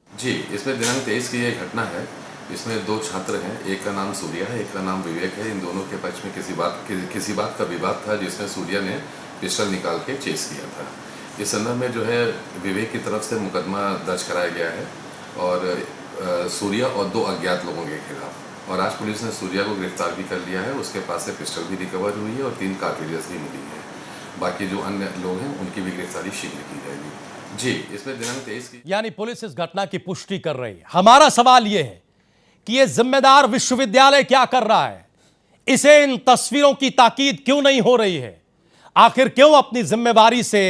जी। इसमें दिनांक 23 की यह घटना है। इसमें दो छात्र हैं, एक का नाम सूर्या है, एक का नाम विवेक है। इन दोनों के पक्ष में किसी बात का विवाद था, जिसमें सूर्या ने पिस्टल निकाल के चेस किया था। इस संदर्भ में जो है विवेक की तरफ से मुकदमा दर्ज कराया गया है और सूर्या और दो अज्ञात लोगों के खिलाफ। और आज पुलिस ने सूर्या को गिरफ्तार भी कर लिया है। उसके पास से पिस्टल भी रिकवर हुई है और 3 कार्ट्रिजेस भी मिली है। बाकी जो अन्य लोग हैं उनकी भी गिरफ्तारी शीघ्र की जाएगी। जी, इसमें दिनांक 23 की यानी पुलिस इस घटना की पुष्टि कर रही है। हमारा सवाल यह है कि यह जिम्मेदार विश्वविद्यालय क्या कर रहा है, इसे इन तस्वीरों की ताकीद क्यों नहीं हो रही है, आखिर क्यों अपनी जिम्मेवारी से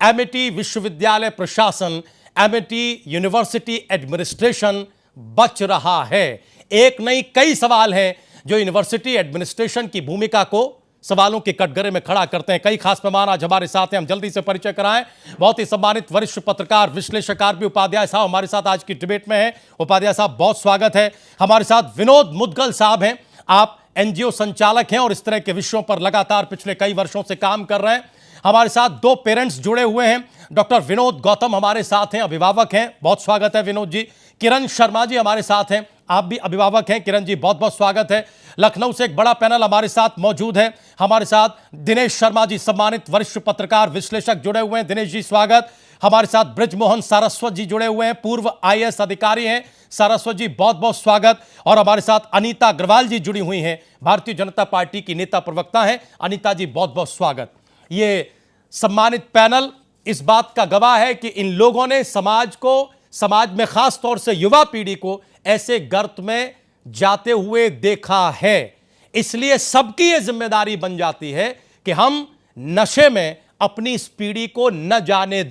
एमिटी विश्वविद्यालय प्रशासन, एमिटी यूनिवर्सिटी एडमिनिस्ट्रेशन बच रहा है। एक नहीं कई सवाल हैं जो यूनिवर्सिटी एडमिनिस्ट्रेशन की भूमिका को सवालों के कटघरे में खड़ा करते हैं। कई खास मेहमान आज हमारे साथ हैं, हम जल्दी से परिचय कराएं। बहुत ही सम्मानित वरिष्ठ पत्रकार, विश्लेषक आरबी उपाध्याय साहब हमारे साथ आज की डिबेट में हैं। उपाध्याय साहब, बहुत स्वागत है। हमारे साथ विनोद मुदगल साहब हैं, आप एनजीओ संचालक हैं और इस तरह के विषयों पर लगातार पिछले कई वर्षों से काम कर रहे हैं। हमारे साथ 2 पेरेंट्स जुड़े हुए हैं, डॉक्टर विनोद गौतम हमारे साथ हैं, अभिभावक हैं, बहुत स्वागत है विनोद जी। किरण शर्मा जी हमारे साथ हैं, आप भी अभिभावक हैं, किरण जी बहुत बहुत स्वागत है। लखनऊ से एक बड़ा पैनल हमारे साथ मौजूद है, हमारे साथ दिनेश शर्मा जी, सम्मानित वरिष्ठ पत्रकार विश्लेषक जुड़े हुए हैं, दिनेश जी स्वागत। हमारे साथ ब्रिजमोहन सारस्वत जी जुड़े हुए हैं, पूर्व IAS अधिकारी हैं, सारस्वत जी बहुत बहुत स्वागत। और हमारे साथ अनीता अग्रवाल जी जुड़ी हुई हैं, भारतीय जनता पार्टी की नेता प्रवक्ता हैं, अनीता जी बहुत बहुत स्वागत। ये सम्मानित पैनल इस बात का गवाह है कि इन लोगों ने समाज में खास तौर से युवा पीढ़ी को ऐसे गर्त में जाते हुए देखा है। इसलिए सबकी यह जिम्मेदारी बन जाती है कि हम नशे में अपनी इस पीढ़ी को न जाने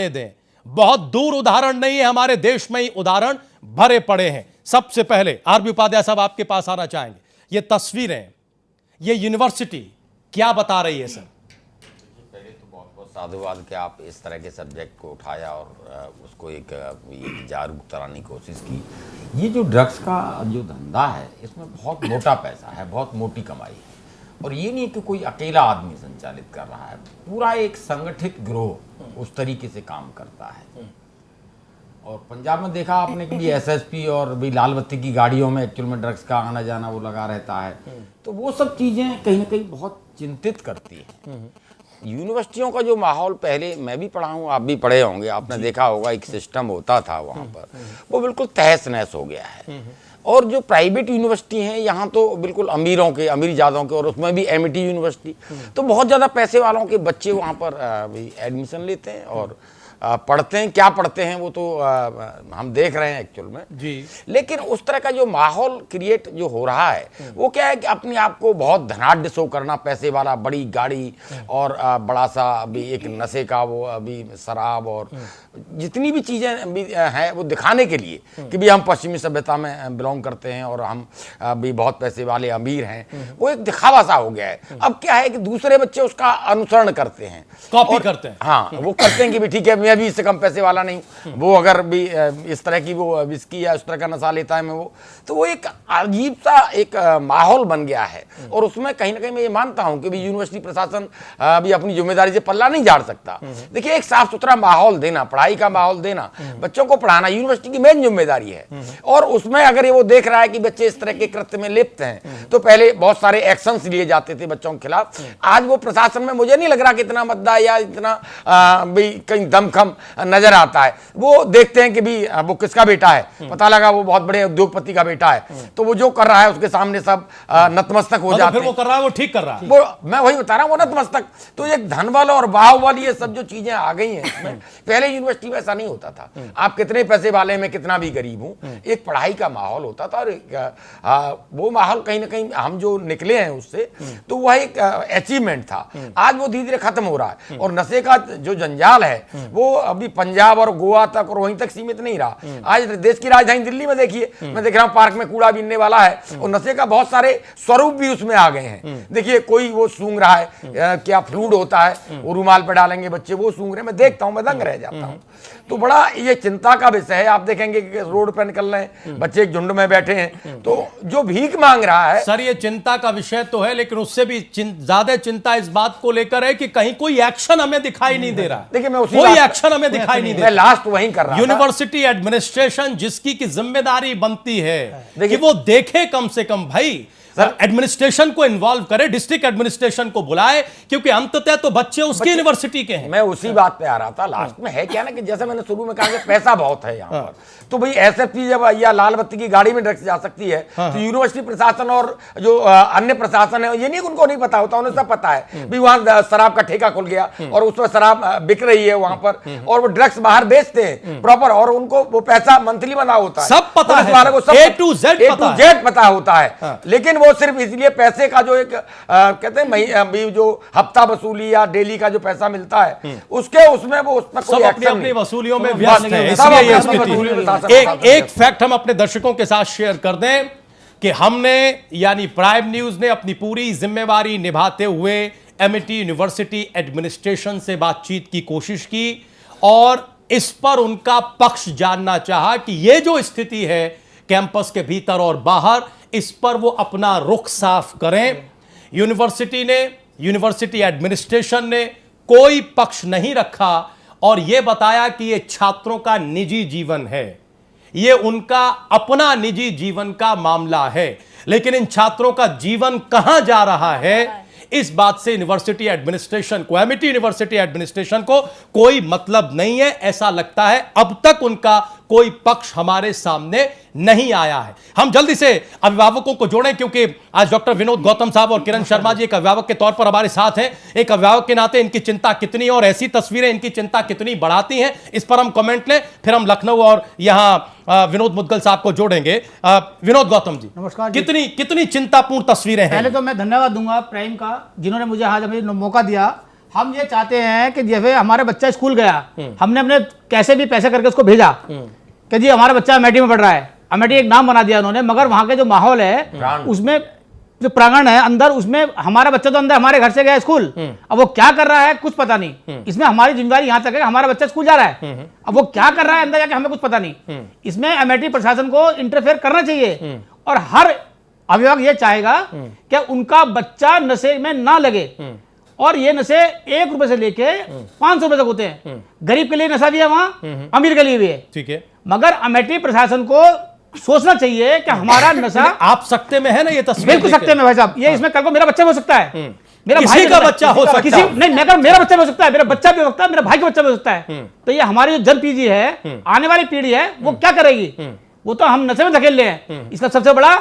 दें। बहुत दूर उदाहरण नहीं है, हमारे देश में ही उदाहरण भरे पड़े हैं। सबसे पहले आरबी उपाध्याय साहब आपके पास आना चाहेंगे। ये तस्वीरें, ये यूनिवर्सिटी क्या बता रही है सर? साधुवाद के आप इस तरह के सब्जेक्ट को उठाया और उसको एक जागरूकता लाने की कोशिश की। ये जो ड्रग्स का जो धंधा है, इसमें बहुत मोटा पैसा है, बहुत मोटी कमाई है। और ये नहीं कि कोई अकेला आदमी संचालित कर रहा है, पूरा एक संगठित गिरोह उस तरीके से काम करता है। और पंजाब में देखा आपने कि SSP और भी लाल बत्ती की गाड़ियों में एक्चुअल में ड्रग्स का आना जाना वो लगा रहता है। तो वो सब चीज़ें कहीं ना कहीं बहुत चिंतित करती हैं। यूनिवर्सिटियों का जो माहौल, पहले मैं भी पढ़ा हूँ, आप भी पढ़े होंगे, आपने देखा होगा एक सिस्टम होता था वहाँ पर, वो बिल्कुल तहस नहस हो गया है। और जो प्राइवेट यूनिवर्सिटी हैं यहाँ तो बिल्कुल अमीर ज़्यादा के, और उसमें भी एमिटी यूनिवर्सिटी, तो बहुत ज़्यादा पैसे वालों के बच्चे वहाँ पर एडमिशन लेते हैं और पढ़ते हैं। क्या पढ़ते हैं वो तो हम देख रहे हैं एक्चुअल में जी। लेकिन उस तरह का जो माहौल क्रिएट जो हो रहा है वो क्या है कि अपने आप को बहुत धनाढ्य शो करना, पैसे वाला, बड़ी गाड़ी और बड़ा सा अभी एक नशे का वो अभी शराब और जितनी भी चीज़ें हैं वो दिखाने के लिए कि भी हम पश्चिमी सभ्यता में बिलोंग करते हैं और हम भी बहुत पैसे वाले अमीर हैं, वो एक दिखावा सा हो गया है। अब क्या है कि दूसरे बच्चे उसका अनुसरण करते हैं, कॉपी करते हैं। हाँ, वो करते हैं कि भी ठीक है मैं भी इससे कम पैसे वाला नहीं हूँ। वो अगर भी इस तरह की वो विस्की या इस तरह का नशा लेता है मैं वो, तो वो एक अजीब सा एक माहौल बन गया है। और उसमें कहीं ना कहीं मैं ये मानता हूँ कि भी यूनिवर्सिटी प्रशासन भी अपनी जिम्मेदारी से पल्ला नहीं झाड़ सकता। देखिए, एक साफ सुथरा माहौल देना, पढ़ाई का माहौल देना, बच्चों को पढ़ाना यूनिवर्सिटी की मेन जिम्मेदारी है। और उसमें अगर ये वो देख रहा है कि बच्चे इस तरह के कृत्य में लिप्त हैं, तो पहले बहुत सारे एक्शंस लिए जाते थे बच्चों के खिलाफ। आज वो प्रशासन में मुझे नहीं लग रहा कि इतना मद्दा या इतना भी कहीं दमखम नजर आता है। वो देखते हैं कि भी वो किसका बेटा है, पता लगा वो बहुत बड़े उद्योगपति का बेटा है, तो वो जो कर रहा है उसके सामने सब नतमस्तक हो जाते हैं। वो कर रहा है, वो ठीक कर रहा है। वो मैं वही बता रहा हूँ, वो नतमस्तक। तो ये धनबल और बाहुबल, ये सब जो चीजें आ गई हैं इसमें, पहले यूनिवर्सिटी में ऐसा नहीं होता था। आप कितने पैसे वाले में कितना भी गरीब हूं, एक पढ़ाई का माहौल होता था। और वो माहौल कहीं ना कहीं हम जो निकले हैं उससे, तो वह एक अचीवमेंट था। आज वो धीरे धीरे खत्म हो रहा है। और नशे का जो जंजाल है वो अभी पंजाब और गोवा तक और वहीं तक सीमित नहीं रहा। आज देश की राजधानी दिल्ली में देखिए, मैं देख रहा हूं पार्क में कूड़ा बीनने वाला है, और नशे का बहुत सारे स्वरूप भी उसमें आ गए हैं। देखिए, कोई वो सूंघ रहा है, क्या फ्लूड होता है, वो रुमाल पे डालेंगे बच्चे, वो सूंघ रहे, मैं देखता हूं, मैं दंग रह जाता हूं। तो बड़ा ये चिंता का विषय है। आप देखेंगे कि रोड पर निकल रहे हैं बच्चे, एक झुंड में बैठे हैं, तो जो भीख मांग रहा है। सर, ये चिंता का विषय तो है, लेकिन उससे भी ज्यादा चिंता इस बात को लेकर है कि कहीं कोई एक्शन हमें दिखाई नहीं दे रहा। देखिए, मैं कोई एक्शन हमें दिखाई नहीं दे रहा। मैं लास्ट वहीं कर रहा हूं। यूनिवर्सिटी एडमिनिस्ट्रेशन जिसकी की जिम्मेदारी बनती है कि वो देखे कम से कम, भाई एडमिनिस्ट्रेशन को इन्वॉल्व करे, डिस्ट्रिक्ट एडमिनिस्ट्रेशन को बुलाए, क्योंकि अंततः तो बच्चे उसकी यूनिवर्सिटी के हैं। मैं उसी बात पे आ रहा था। लास्ट में है क्या ना कि जैसे मैंने शुरू में कहा कि पैसा बहुत है यहाँ पर, तो भाई एसएसपी जब या लाल बत्ती की गाड़ी में ड्रग्स जा सकती है, तो यूनिवर्सिटी प्रशासन और जो अन्य प्रशासन है, ये नहीं उनको नहीं पता होता, उन्हें सब पता है भी वहां शराब का ठेका खुल गया और उसमें शराब बिक रही है वहां पर, और वो ड्रग्स बाहर बेचते हैं प्रॉपर, और उनको वो पैसा मंथली बना होता है, सब पता है, वालों को सब A to Z पता होता है। लेकिन वो सिर्फ इसलिए पैसे का जो एक कहते हैं जो हफ्ता वसूली या डेली का जो पैसा मिलता है उसके, उसमें वो उसमें कोई अपनी वसूलियों में व्यस्त है। इसलिए ये स्थिति। एक फैक्ट हम अपने दर्शकों के साथ शेयर कर दें कि हमने यानी प्राइम न्यूज ने अपनी पूरी जिम्मेवारी निभाते हुए एमिटी यूनिवर्सिटी एडमिनिस्ट्रेशन से बातचीत की कोशिश की और इस पर उनका पक्ष जानना चाहा कि ये जो स्थिति है कैंपस के भीतर और बाहर, इस पर वो अपना रुख साफ करें। यूनिवर्सिटी ने, यूनिवर्सिटी एडमिनिस्ट्रेशन ने कोई पक्ष नहीं रखा और यह बताया कि यह छात्रों का निजी जीवन है, यह उनका अपना निजी जीवन का मामला है। लेकिन इन छात्रों का जीवन कहां जा रहा है, इस बात से यूनिवर्सिटी एडमिनिस्ट्रेशन को, एमिटी यूनिवर्सिटी एडमिनिस्ट्रेशन को कोई मतलब नहीं है। ऐसा लगता है अब तक उनका कोई पक्ष हमारे सामने नहीं आया है। हम जल्दी से अभिभावकों को जोड़ें, क्योंकि आज डॉक्टर विनोद गौतम साहब और किरण शर्मा जी एक अभिभावक के तौर पर हमारे साथ हैं। एक अभिभावक के नाते इनकी चिंता कितनी और ऐसी तस्वीरें इनकी चिंता कितनी बढ़ाती हैं, इस पर हम कमेंट लें, फिर हम लखनऊ और यहां विनोद मुद्गल साहब को जोड़ेंगे। विनोद गौतम जी, नमस्कार। कितनी चिंतापूर्ण तस्वीरें हैं? पहले तो मैं धन्यवाद दूंगा प्राइम का, जिन्होंने मुझे आज हमें मौका दिया। हम ये चाहते हैं कि जैसे हमारे बच्चा स्कूल गया, हमने अपने कैसे भी पैसे करके उसको भेजा कि जी हमारा बच्चा अमेठी में पढ़ रहा है, अमेठी एक नाम बना दिया उन्होंने, मगर वहां के जो माहौल है उसमें जो प्रांगण है अंदर, उसमें हमारा बच्चा तो अंदर हमारे घर से गया स्कूल, अब वो क्या कर रहा है कुछ पता नहीं। इसमें हमारी जिम्मेदारी यहां तक है, हमारा बच्चा स्कूल जा रहा है, अब वो क्या कर रहा है अंदर जाके हमें कुछ पता नहीं। इसमें अमेठी प्रशासन को इंटरफेयर करना चाहिए और हर अभिभावक ये चाहेगा कि उनका बच्चा नशे में ना लगे। और ये नशे 1 रुपए से लेके 500 रुपए तक होते हैं। गरीब के लिए नशा भी है वहां, अमीर के लिए भी है, ठीक है। मगर अमेठी प्रशासन को सोचना चाहिए कि हमारा नशा आप सकते में है ना, ये तस्वीर बिल्कुल सकते में भाई साहब, ये इसमें कल को मेरा बच्चा भी हो सकता है, मेरा किसी भाई का बच्चा हो सकता है, नहीं मेरा बच्चा भी हो सकता है, मेरा बच्चा भी हो सकता है, मेरा भाई का बच्चा भी हो सकता है। तो ये हमारी जो जनपीढ़ी है, आने वाली पीढ़ी है, वो क्या करेगी? वो तो हम नशे में धकेल ले हैं। इसका सबसे बड़ा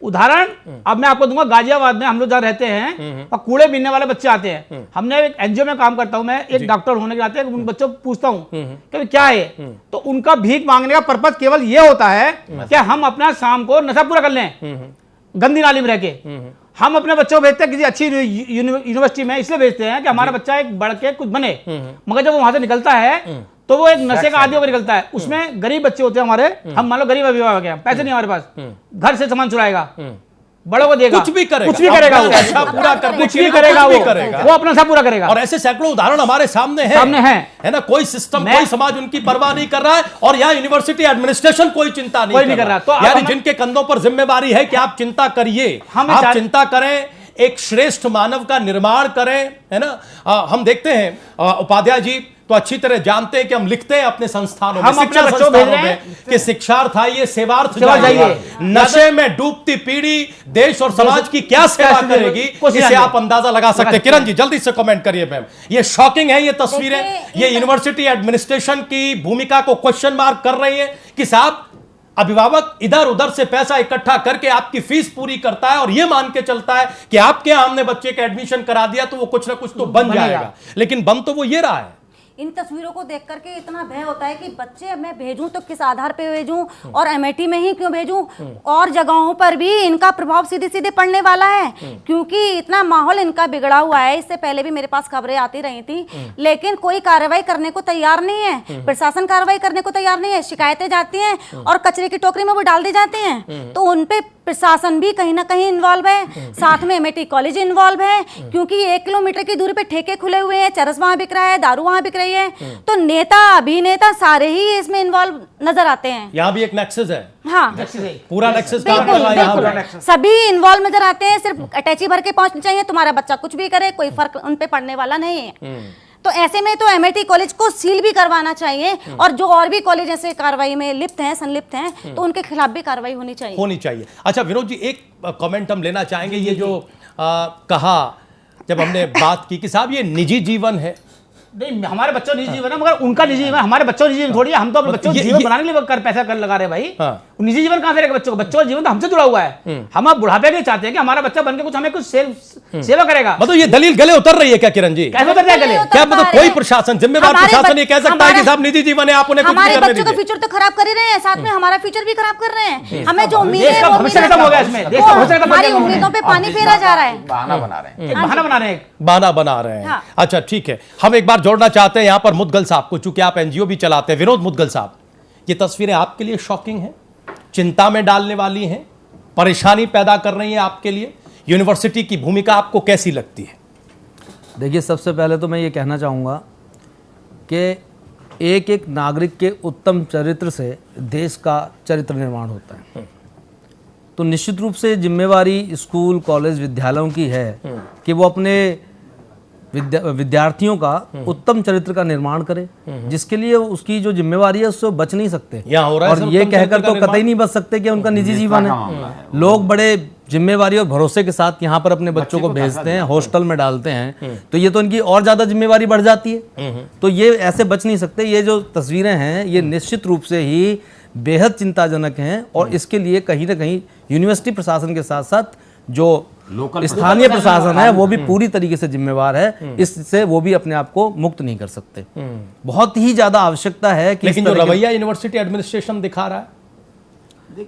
उदाहरण अब मैं आपको दूंगा। गाजियाबाद में हम लोग जहाँ रहते हैं और कूड़े बीनने वाले बच्चे आते हैं। हमने एक एनजीओ में काम करता हूं मैं, एक डॉक्टर होने के नाते उन बच्चों को पूछता हूं कि क्या है, तो उनका भीख मांगने का पर्पज केवल ये होता है कि हम अपना शाम को नशा पूरा कर लें। गंदी नाली में रह के हम अपने बच्चों को भेजते हैं किसी अच्छी यूनिवर्सिटी में, इसलिए भेजते हैं कि हमारा बच्चा एक बढ़ के कुछ बने, मगर जब वो वहां से निकलता है तो वो एक नशे का आदी होकर निकलता है। उसमें गरीब बच्चे होते हैं हमारे, हम मान लो गरीब अभिभावक हैं, पैसे नहीं हमारे पास, घर से सामान चुराएगा, बड़ों को देगा, कुछ भी करेगा, कुछ भी करेगा वो, अच्छा पूरा करने कुछ के भी लिए करेगा कुछ भी वो, करेगा। वो अपना सब पूरा करेगा। और ऐसे सैकड़ों उदाहरण हमारे सामने है ना। कोई सिस्टम, कोई समाज उनकी परवाह नहीं कर रहा है, और यहाँ यूनिवर्सिटी एडमिनिस्ट्रेशन कोई चिंता नहीं कर रहा। तो यानी जिनके कंधों पर जिम्मेवारी है कि आप चिंता करिए, आप चिंता करें, एक श्रेष्ठ मानव का निर्माण करें, है ना। हम देखते हैं उपाध्याय जी तो अच्छी तरह जानते हैं कि हम लिखते हैं अपने संस्थानों में, शिक्षा संस्थानों में कि शिक्षार्थ आइए सेवार्थ जाइए। नशे में डूबती पीढ़ी देश और समाज की क्या सेवा करेगी, इसे आप अंदाजा लगा सकते हैं। किरण जी जल्दी से कमेंट करिए मैम। ये शॉकिंग है, ये तस्वीरें, ये यूनिवर्सिटी एडमिनिस्ट्रेशन की भूमिका को क्वेश्चन मार्क कर रही है कि साहब अभिभावक इधर उधर से पैसा इकट्ठा करके आपकी फीस पूरी करता है और यह मान के चलता है कि आपके यहां हमने बच्चे का एडमिशन करा दिया तो वो कुछ ना कुछ तो बन जाएगा, लेकिन बन तो वो ये रहा है। इन तस्वीरों को देख करके इतना भय होता है कि बच्चे मैं भेजूं तो किस आधार पे भेजूं, और अमेठी में ही क्यों भेजूं, और जगहों पर भी इनका प्रभाव सीधे सीधे पड़ने वाला है, क्योंकि इतना माहौल इनका बिगड़ा हुआ है। इससे पहले भी मेरे पास खबरें आती रही थी, लेकिन कोई कार्रवाई करने को तैयार नहीं है, प्रशासन कार्रवाई करने को तैयार नहीं है। शिकायतें जाती हैं और कचरे की टोकरी में वो डाल दी जाती हैं, तो उन पे प्रशासन भी कहीं ना कहीं इन्वॉल्व है, साथ में एमआईटी कॉलेज इन्वॉल्व है, क्योंकि 1 किलोमीटर की दूरी पे ठेके खुले हुए हैं, चरस वहां बिक रहा है, दारू वहां बिक रही है, तो नेता अभिनेता सारे ही इसमें इन्वॉल्व नजर आते हैं। यहाँ भी एक नेक्सस है, हाँ पूरा नेक्सस सभी इन्वॉल्व नजर आते हैं। सिर्फ अटैची भर के पहुंचनी चाहिए, तुम्हारा बच्चा कुछ भी करे कोई फर्क उन पे पड़ने वाला नहीं है। तो ऐसे में तो एमआईटी कॉलेज को सील भी करवाना चाहिए, और जो और भी कॉलेज ऐसे कार्रवाई में लिप्त हैं, संलिप्त हैं, तो उनके खिलाफ भी कार्रवाई होनी चाहिए। अच्छा विनोद जी एक कमेंट हम लेना चाहेंगे, ये जो कहा जब हमने बात की कि साहब ये निजी जीवन है, नहीं हमारे बच्चों निजी जीवन है, मगर उनका निजी जीवन, हमारे बच्चों निजी जीवन थोड़ी है। हम तो अपने बच्चों को जीवन बनाने के लिए पैसा कर लगा रहे भाई। निजी जीवन कहां से रहेगा बच्चों को? बच्चों का जीवन तो हमसे जुड़ा हुआ है। हम अब बुढ़ापे के चाहते हैं कि हमारा बच्चा बनके कुछ हमें कुछ सेवा करेगा। मतलब ये दलील गले उतर रही है क्या किरण जी? कैसे उतर गले? क्या मतलब कोई प्रशासन, जिम्मेदार प्रशासन ये कह सकता है कि साहब निजी जीवन है, आप उन्हें कुछ नहीं करने दीजिए? बच्चों का फ्यूचर तो खराब कर ही रहे हैं, साथ में हमारा फ्यूचर भी खराब कर रहे हैं। हमें जो उम्मीद है हमारी उम्मीदों पे पानी फेरा जा रहा है, बहाना बना रहे हैं, बहाना बना रहे हैं। अच्छा ठीक है, हम एक बार जोड़ना चाहते हैं यहाँ पर मुदगल साहब को, चूंकि आप एनजीओ भी चलाते हैं। विनोद मुदगल साहब, ये तस्वीरें आपके लिए शॉकिंग हैं, चिंता में डालने वाली हैं, परेशानी पैदा कर रही हैं आपके लिए, यूनिवर्सिटी की भूमिका आपको कैसी लगती है? देखिए सबसे पहले तो मैं ये कहना चाहूँगा कि एक एक नागरिक के उत्तम चरित्र से देश का चरित्र निर्माण होता है। तो निश्चित रूप से जिम्मेवारी स्कूल कॉलेज विद्यालयों की है कि वो अपने विद्यार्थियों का उत्तम चरित्र का निर्माण करे, जिसके लिए उसकी जो जिम्मेवारी है उससे बच नहीं सकते। और ये कहकर तो कतई नहीं बच सकते कि उनका निजी जीवन है। लोग बड़े जिम्मेवारी और भरोसे के साथ यहाँ पर अपने बच्चों को भेजते हैं, हॉस्टल में डालते हैं, तो ये तो इनकी और ज्यादा जिम्मेवारी बढ़ जाती है। तो ये ऐसे बच नहीं सकते। ये जो तस्वीरें हैं ये निश्चित रूप से ही बेहद चिंताजनक हैं, और इसके लिए कहीं ना कहीं यूनिवर्सिटी प्रशासन के साथ साथ जो स्थानीय प्रशासन है वो भी पूरी तरीके से जिम्मेवार है। इससे वो भी अपने आप को मुक्त नहीं कर सकते। बहुत ही ज्यादा आवश्यकता है कि लेकिन जो रवैया यूनिवर्सिटी एडमिनिस्ट्रेशन दिखा रहा है,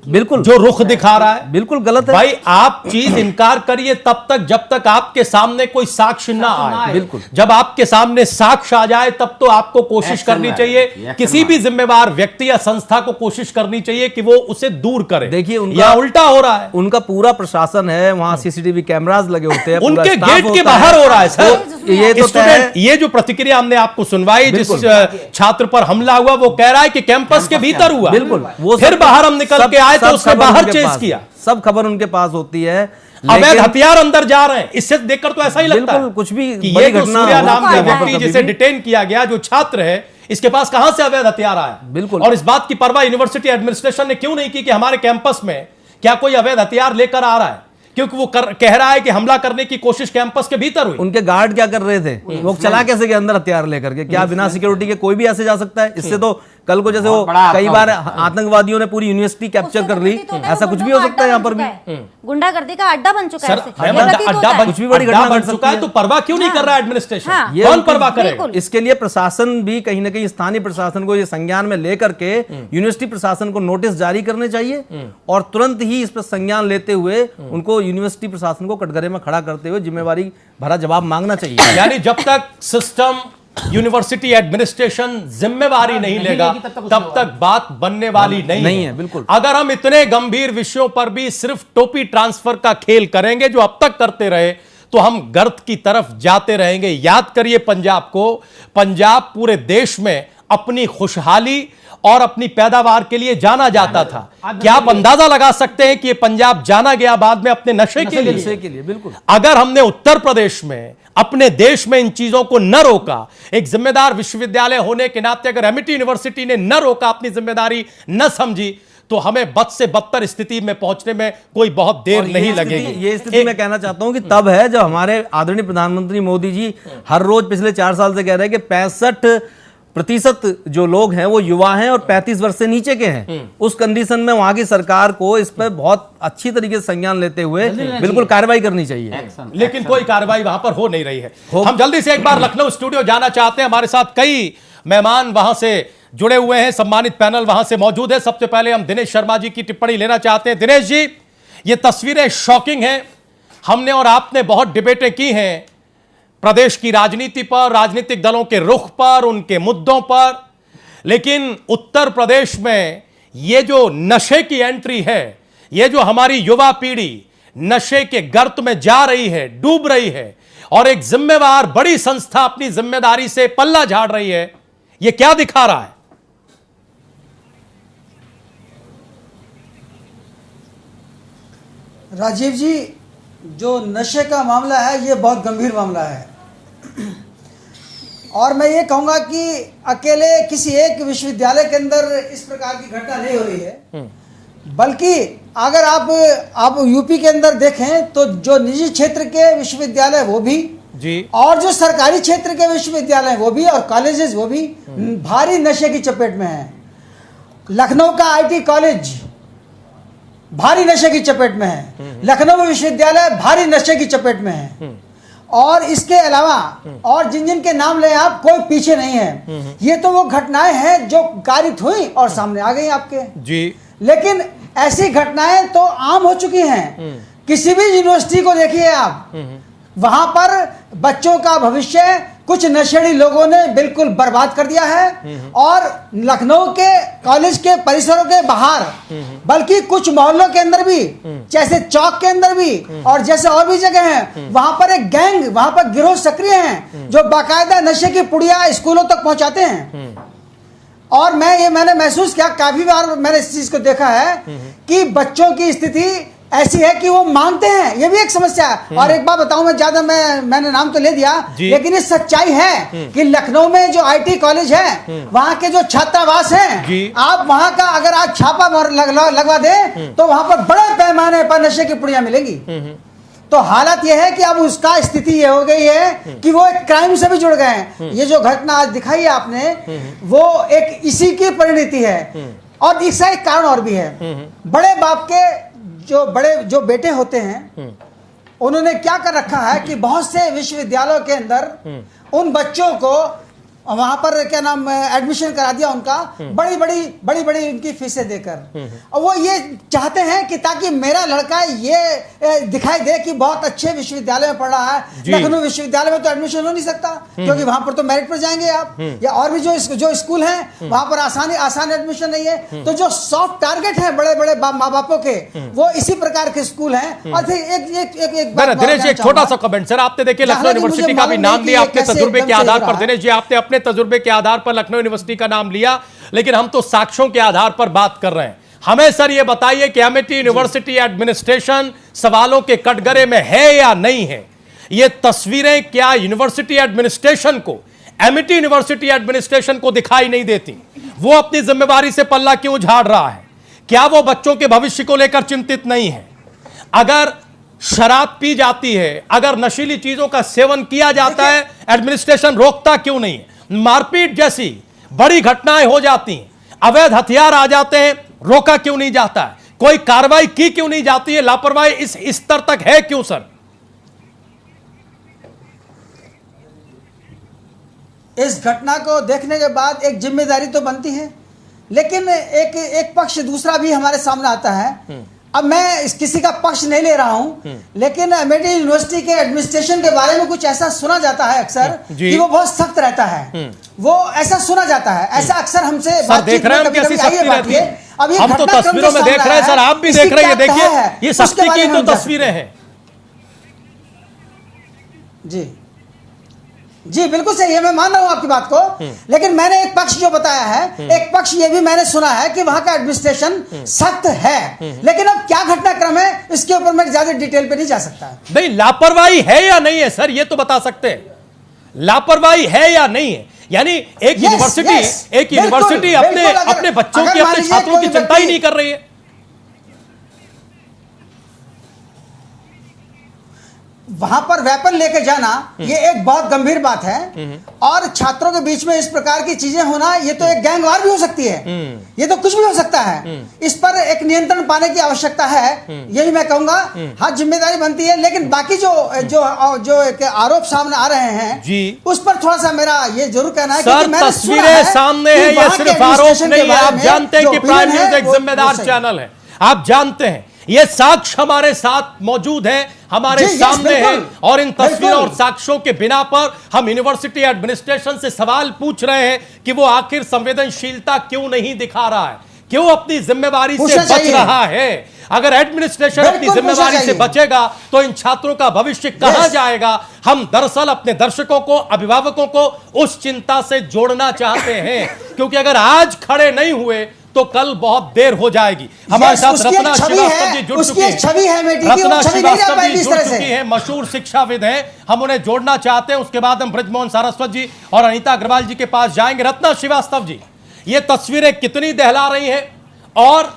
बिल्कुल जो रुख दिखा रहा है बिल्कुल गलत है भाई। आप चीज इनकार करिए तब तक जब तक आपके सामने कोई साक्ष्य ना आए। बिल्कुल, जब आपके सामने साक्ष्य आ जाए तब तो आपको कोशिश करनी चाहिए, किसी भी जिम्मेवार व्यक्ति या संस्था को कोशिश करनी चाहिए कि वो उसे दूर करे। देखिए उनका उल्टा हो रहा है, उनका पूरा प्रशासन है, वहां सीसीटीवी कैमरास लगे होते हैं, उनके गेट के बाहर हो रहा है सर। ये तो ये जो प्रतिक्रिया हमने आपको सुनवाई, जिस छात्र पर हमला हुआ वो कह रहा है कि कैंपस के भीतर हुआ। बिल्कुल, वो फिर बाहर हम निकल के आए तो उसने बाहर चेस किया। सब खबर उनके पास होती है, अवैध हथियार अंदर जा रहे हैं। इससे देखकर तो ऐसा ही लगता है कुछ भी कि ये जो सूर्या नाम के व्यक्ति जिसे डिटेन किया गया, जो छात्र है, इसके पास कहां से अवैध हथियार आया। बिल्कुल, और इस बात की परवाह यूनिवर्सिटी एडमिनिस्ट्रेशन ने क्यों नहीं की कि हमारे कैंपस में क्या कोई अवैध हथियार लेकर आ रहा है, क्योंकि वो कह रहा है कि हमला करने की कोशिश कैंपस के भीतर हुई। उनके गार्ड क्या कर रहे थे? वो चला कैसे गए अंदर हथियार लेकर के? क्या बिना सिक्योरिटी के कोई भी ऐसे जा सकता है? इससे तो कल को जैसे वो कई बार आतंकवादियों ने पूरी यूनिवर्सिटी कैप्चर कर ली, ऐसा कुछ भी हो सकता है यहाँ पर भी। गुंडागर्दी का अड्डा बन चुका है, अड्डा कुछ भी बड़ी घटना बन चुका है, तो परवाह क्यों नहीं कर रहा है एडमिनिस्ट्रेशन? कौन परवाह करेगा? इसके लिए प्रशासन भी कहीं ना कहीं स्थानीय प्रशासन को ये संज्ञान में लेकर के यूनिवर्सिटी प्रशासन को नोटिस जारी करने चाहिए, और तुरंत ही इस पर संज्ञान लेते हुए उनको यूनिवर्सिटी प्रशासन को कटघरे में खड़ा करते हुए जिम्मेवारी भरा जवाब मांगना चाहिए। यानी जब तक सिस्टम यूनिवर्सिटी एडमिनिस्ट्रेशन जिम्मेवारी नहीं लेगा तब तक बात बनने वाली नहीं है। बिल्कुल। अगर हम इतने गंभीर विषयों पर भी सिर्फ टोपी ट्रांसफर का खेल करेंगे जो अब तक करते रहे तो हम गर्त की तरफ जाते रहेंगे। याद करिए पंजाब को, पंजाब पूरे देश में अपनी खुशहाली और अपनी पैदावार के लिए जाना जाता था। क्या आप अंदाजा लगा सकते हैं कि ये पंजाब जाना गया बाद में अपने नशे के लिए? बिल्कुल। अगर हमने उत्तर प्रदेश में अपने देश में इन चीजों को न रोका, एक जिम्मेदार विश्वविद्यालय होने के नाते अगर एमिटी यूनिवर्सिटी ने न रोका, अपनी जिम्मेदारी न समझी, तो हमें बद से बदतर स्थिति में पहुंचने में कोई बहुत देर नहीं लगेगी। ये स्थिति मैं कहना चाहता हूं कि तब है जब हमारे आदरणीय प्रधानमंत्री मोदी जी हर रोज पिछले 4 साल से कह रहे हैं कि 65% जो लोग हैं वो युवा हैं और 35 वर्ष से नीचे के हैं। उस कंडीशन में वहां की सरकार को इस पर बहुत अच्छी तरीके से संज्ञान लेते हुए बिल्कुल कार्रवाई करनी चाहिए, लेकिन कोई कार्रवाई वहां पर हो नहीं रही है। हम जल्दी से एक बार लखनऊ स्टूडियो जाना चाहते हैं। हमारे साथ कई मेहमान वहां से जुड़े हुए हैं, सम्मानित पैनल वहां से मौजूद है। सबसे पहले हम दिनेश शर्मा जी की टिप्पणी लेना चाहते हैं। दिनेश जी, ये तस्वीरें शॉकिंग हैं। हमने और आपने बहुत डिबेटें की हैं प्रदेश की राजनीति पर, राजनीतिक दलों के रुख पर, उनके मुद्दों पर, लेकिन उत्तर प्रदेश में ये जो नशे की एंट्री है, ये जो हमारी युवा पीढ़ी नशे के गर्त में जा रही है, डूब रही है, और एक जिम्मेवार बड़ी संस्था अपनी जिम्मेदारी से पल्ला झाड़ रही है, ये क्या दिखा रहा है? राजीव जी, जो नशे का मामला है ये बहुत गंभीर मामला है और मैं ये कहूँगा कि अकेले किसी एक विश्वविद्यालय के अंदर इस प्रकार की घटना नहीं हो रही है, बल्कि अगर आप यूपी के अंदर देखें तो जो निजी क्षेत्र के विश्वविद्यालय वो भी जी, और जो सरकारी क्षेत्र के विश्वविद्यालय वो भी और कॉलेजेस वो भी भारी नशे की चपेट में हैं। लखनऊ का आईटी कॉलेज भारी नशे की चपेट में है, लखनऊ विश्वविद्यालय भारी नशे की चपेट में है, और इसके अलावा और जिन जिन के नाम ले आप, कोई पीछे नहीं है। ये तो वो घटनाएं हैं जो कारित हुई और सामने आ गई आपके जी, लेकिन ऐसी घटनाएं तो आम हो चुकी हैं। किसी भी यूनिवर्सिटी को देखिए आप, वहां पर बच्चों का भविष्य कुछ नशेड़ी लोगों ने बिल्कुल बर्बाद कर दिया है, और लखनऊ के कॉलेज के परिसरों के बाहर, बल्कि कुछ मोहल्लों के अंदर भी, जैसे चौक के अंदर भी और जैसे और भी जगह हैं, वहां पर एक गैंग, वहां पर गिरोह सक्रिय हैं जो बाकायदा नशे की पुड़िया स्कूलों तक पहुंचाते हैं। और मैंने महसूस किया, काफी बार मैंने इस चीज को देखा है कि बच्चों की स्थिति ऐसी है कि वो मांगते हैं, ये भी एक समस्या है। और एक बात बताऊं, मैं ज्यादा मैंने नाम तो ले दिया, लेकिन ये सच्चाई है कि लखनऊ में जो आईटी कॉलेज है, वहां के जो छात्रावास हैं, आप वहां का अगर आज छापा लगवा दें तो वहां पर बड़े पैमाने पर नशे की पुड़िया मिलेंगी। तो हालत यह है कि अब उसका स्थिति ये हो गई है कि वो एक क्राइम से भी जुड़ गए हैं। ये जो घटना आज दिखाई है आपने, वो एक इसी की परिणति है, और इसका एक कारण और भी है। बड़े बाप के जो बेटे होते हैं, उन्होंने क्या कर रखा है कि बहुत से विश्वविद्यालयों के अंदर उन बच्चों को वहां पर क्या नाम एडमिशन करा दिया उनका, बड़ी बड़ी उनकी फीसें देकर, और वो ये चाहते हैं कि ताकि मेरा लड़का ये दिखाई दे कि बहुत अच्छे विश्वविद्यालय में पढ़ रहा है। लखनऊ विश्वविद्यालय में तो एडमिशन हो नहीं सकता, क्योंकि वहां पर तो मेरिट पर जाएंगे आप, या और भी जो स्कूल हैं वहां पर आसान एडमिशन नहीं है। तो जो सॉफ्ट टारगेट है बड़े बड़े माँ बापों के, वो इसी प्रकार के स्कूल हैं। और दिनेश जी, एक छोटा सा कमेंट सर, आपने देखिए लखनऊ यूनिवर्सिटी का भी नाम लिया अपने तजुर्बे के आधार पर। दिनेश जी, आपने अपने तजुर्बे के आधार पर लखनऊ यूनिवर्सिटी का नाम लिया, लेकिन हम तो साक्ष्यों के आधार पर बात कर रहे हैं। हमें सर ये बताइए कि एमिटी यूनिवर्सिटी एडमिनिस्ट्रेशन सवालों के कटघरे में है या नहीं है? ये तस्वीरें क्या यूनिवर्सिटी एडमिनिस्ट्रेशन को, एमिटी यूनिवर्सिटी एडमिनिस्ट्रेशन को दिखाई नहीं देती? वो अपनी जिम्मेवारी से पल्ला क्यों झाड़ रहा है? क्या वो बच्चों के भविष्य को लेकर चिंतित नहीं है? अगर शराब पी जाती है, अगर नशीली चीजों का सेवन किया जाता है, एडमिनिस्ट्रेशन रोकता क्यों नहीं है? मारपीट जैसी बड़ी घटनाएं हो जाती हैं, अवैध हथियार आ जाते हैं, रोका क्यों नहीं जाता है? कोई कार्रवाई की क्यों नहीं जाती है? लापरवाही इस स्तर तक है क्यों सर? इस घटना को देखने के बाद एक जिम्मेदारी तो बनती है, लेकिन एक पक्ष दूसरा भी हमारे सामने आता है। अब मैं किसी का पक्ष नहीं ले रहा हूं, लेकिन अमेठी यूनिवर्सिटी के एडमिनिस्ट्रेशन के बारे में कुछ ऐसा सुना जाता है अक्सर कि वो बहुत सख्त रहता है, वो ऐसा सुना जाता है, ऐसा अक्सर हमसे देख रहे हैं हम कैसी सख्ती रहती है। अब हम तो तस्वीरों में देख रहे हैं सर, आप भी देख रहे हैं, देखिए ये सख्ती की तो तस्वीरें हैं। जी बिल्कुल सही है, मैं मान रहा हूं आपकी बात को, लेकिन मैंने एक पक्ष जो बताया है, एक पक्ष ये भी मैंने सुना है कि वहां का एडमिनिस्ट्रेशन सख्त है, लेकिन अब क्या घटनाक्रम है इसके ऊपर मैं ज्यादा डिटेल पे नहीं जा सकता। नहीं, लापरवाही है या नहीं है सर, ये तो बता सकते हैं, लापरवाही है या नहीं है? यानी एक यूनिवर्सिटी अपने बच्चों की, अपने छात्रों की चिंता ही नहीं कर रही है। वहां पर वेपन लेके जाना ये एक बहुत गंभीर बात है, और छात्रों के बीच में इस प्रकार की चीजें होना ये तो एक गैंगवार भी हो सकती है, ये तो कुछ भी हो सकता है। इस पर एक नियंत्रण पाने की आवश्यकता है, यही मैं कहूंगा। हाँ, जिम्मेदारी बनती है, लेकिन बाकी जो एक आरोप सामने आ रहे हैं जी, उस पर थोड़ा सा मेरा ये जरूर कहना है सर, तस्वीरें सामने है, ये सिर्फ आरोप नहीं है। आप जानते हैं कि प्राइम न्यूज़ एक जिम्मेदार चैनल है, आप जानते हैं ये साक्ष्य हमारे साथ मौजूद है, हमारे सामने है, और इन तस्वीरों और साक्ष्यों के बिना पर हम यूनिवर्सिटी एडमिनिस्ट्रेशन से सवाल पूछ रहे हैं कि वो आखिर संवेदनशीलता क्यों नहीं दिखा रहा है, क्यों अपनी जिम्मेवारी से बच रहा है। अगर एडमिनिस्ट्रेशन अपनी जिम्मेवारी से बचेगा तो इन छात्रों का भविष्य कहां जाएगा। हम दरअसल अपने दर्शकों को, अभिभावकों को उस चिंता से जोड़ना चाहते हैं, क्योंकि अगर आज खड़े नहीं हुए तो कल बहुत देर हो जाएगी। हमारे साथ रत्ना श्रीवास्तव जी जुड़ चुकी हैं, रत्ना श्रीवास्तव जी जुड़ चुकी हैं, मशहूर शिक्षाविद हैं, हम उन्हें जोड़ना चाहते हैं। उसके बाद हम ब्रजमोहन सारस्वत जी और अनीता अग्रवाल जी के पास जाएंगे। रत्ना श्रीवास्तव जी, ये तस्वीरें कितनी दहला रही हैं और